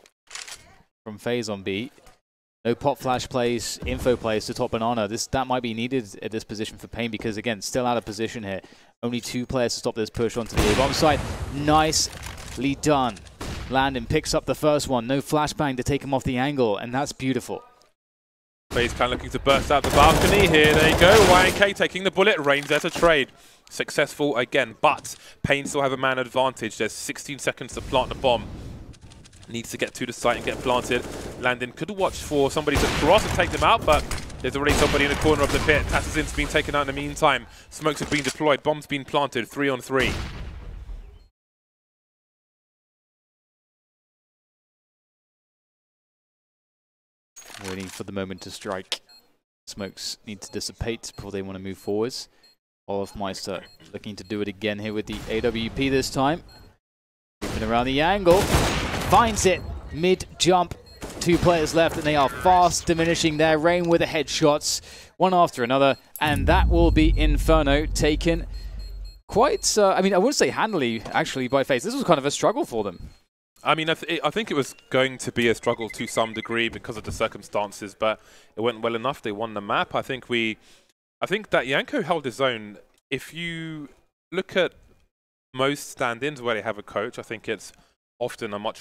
from Faze on B. No pop flash plays, info plays to top Banana. That might be needed at this position for Pain because, again, still out of position here. Only 2 players to stop this push onto the A-bomb site. Nicely done. Landon picks up the first one. No flashbang to take him off the angle, and that's beautiful. Faze clan looking to burst out the balcony. Here they go. YNK taking the bullet. Rain's there to trade. Successful again, but Pain still have a man advantage. There's 16 seconds to plant the bomb. Needs to get to the site and get planted. Landon could watch for somebody to cross and take them out, but there's already somebody in the corner of the pit. Tassazin's been taken out in the meantime. Smokes have been deployed. Bombs been planted. 3 on 3. Waiting for the moment to strike. Smokes need to dissipate before they want to move forwards. Olafmeister looking to do it again here with the AWP this time. Moving around the angle. Finds it. Mid-jump. 2 players left, and they are fast diminishing their Rain with the headshots, one after another. And that will be Inferno taken quite, I mean, I wouldn't say handily, actually, by Faze. This was kind of a struggle for them. I mean, I think it was going to be a struggle to some degree because of the circumstances, but it went well enough. They won the map. I think that Janko held his own. If you look at most stand-ins where they have a coach, I think it's often a much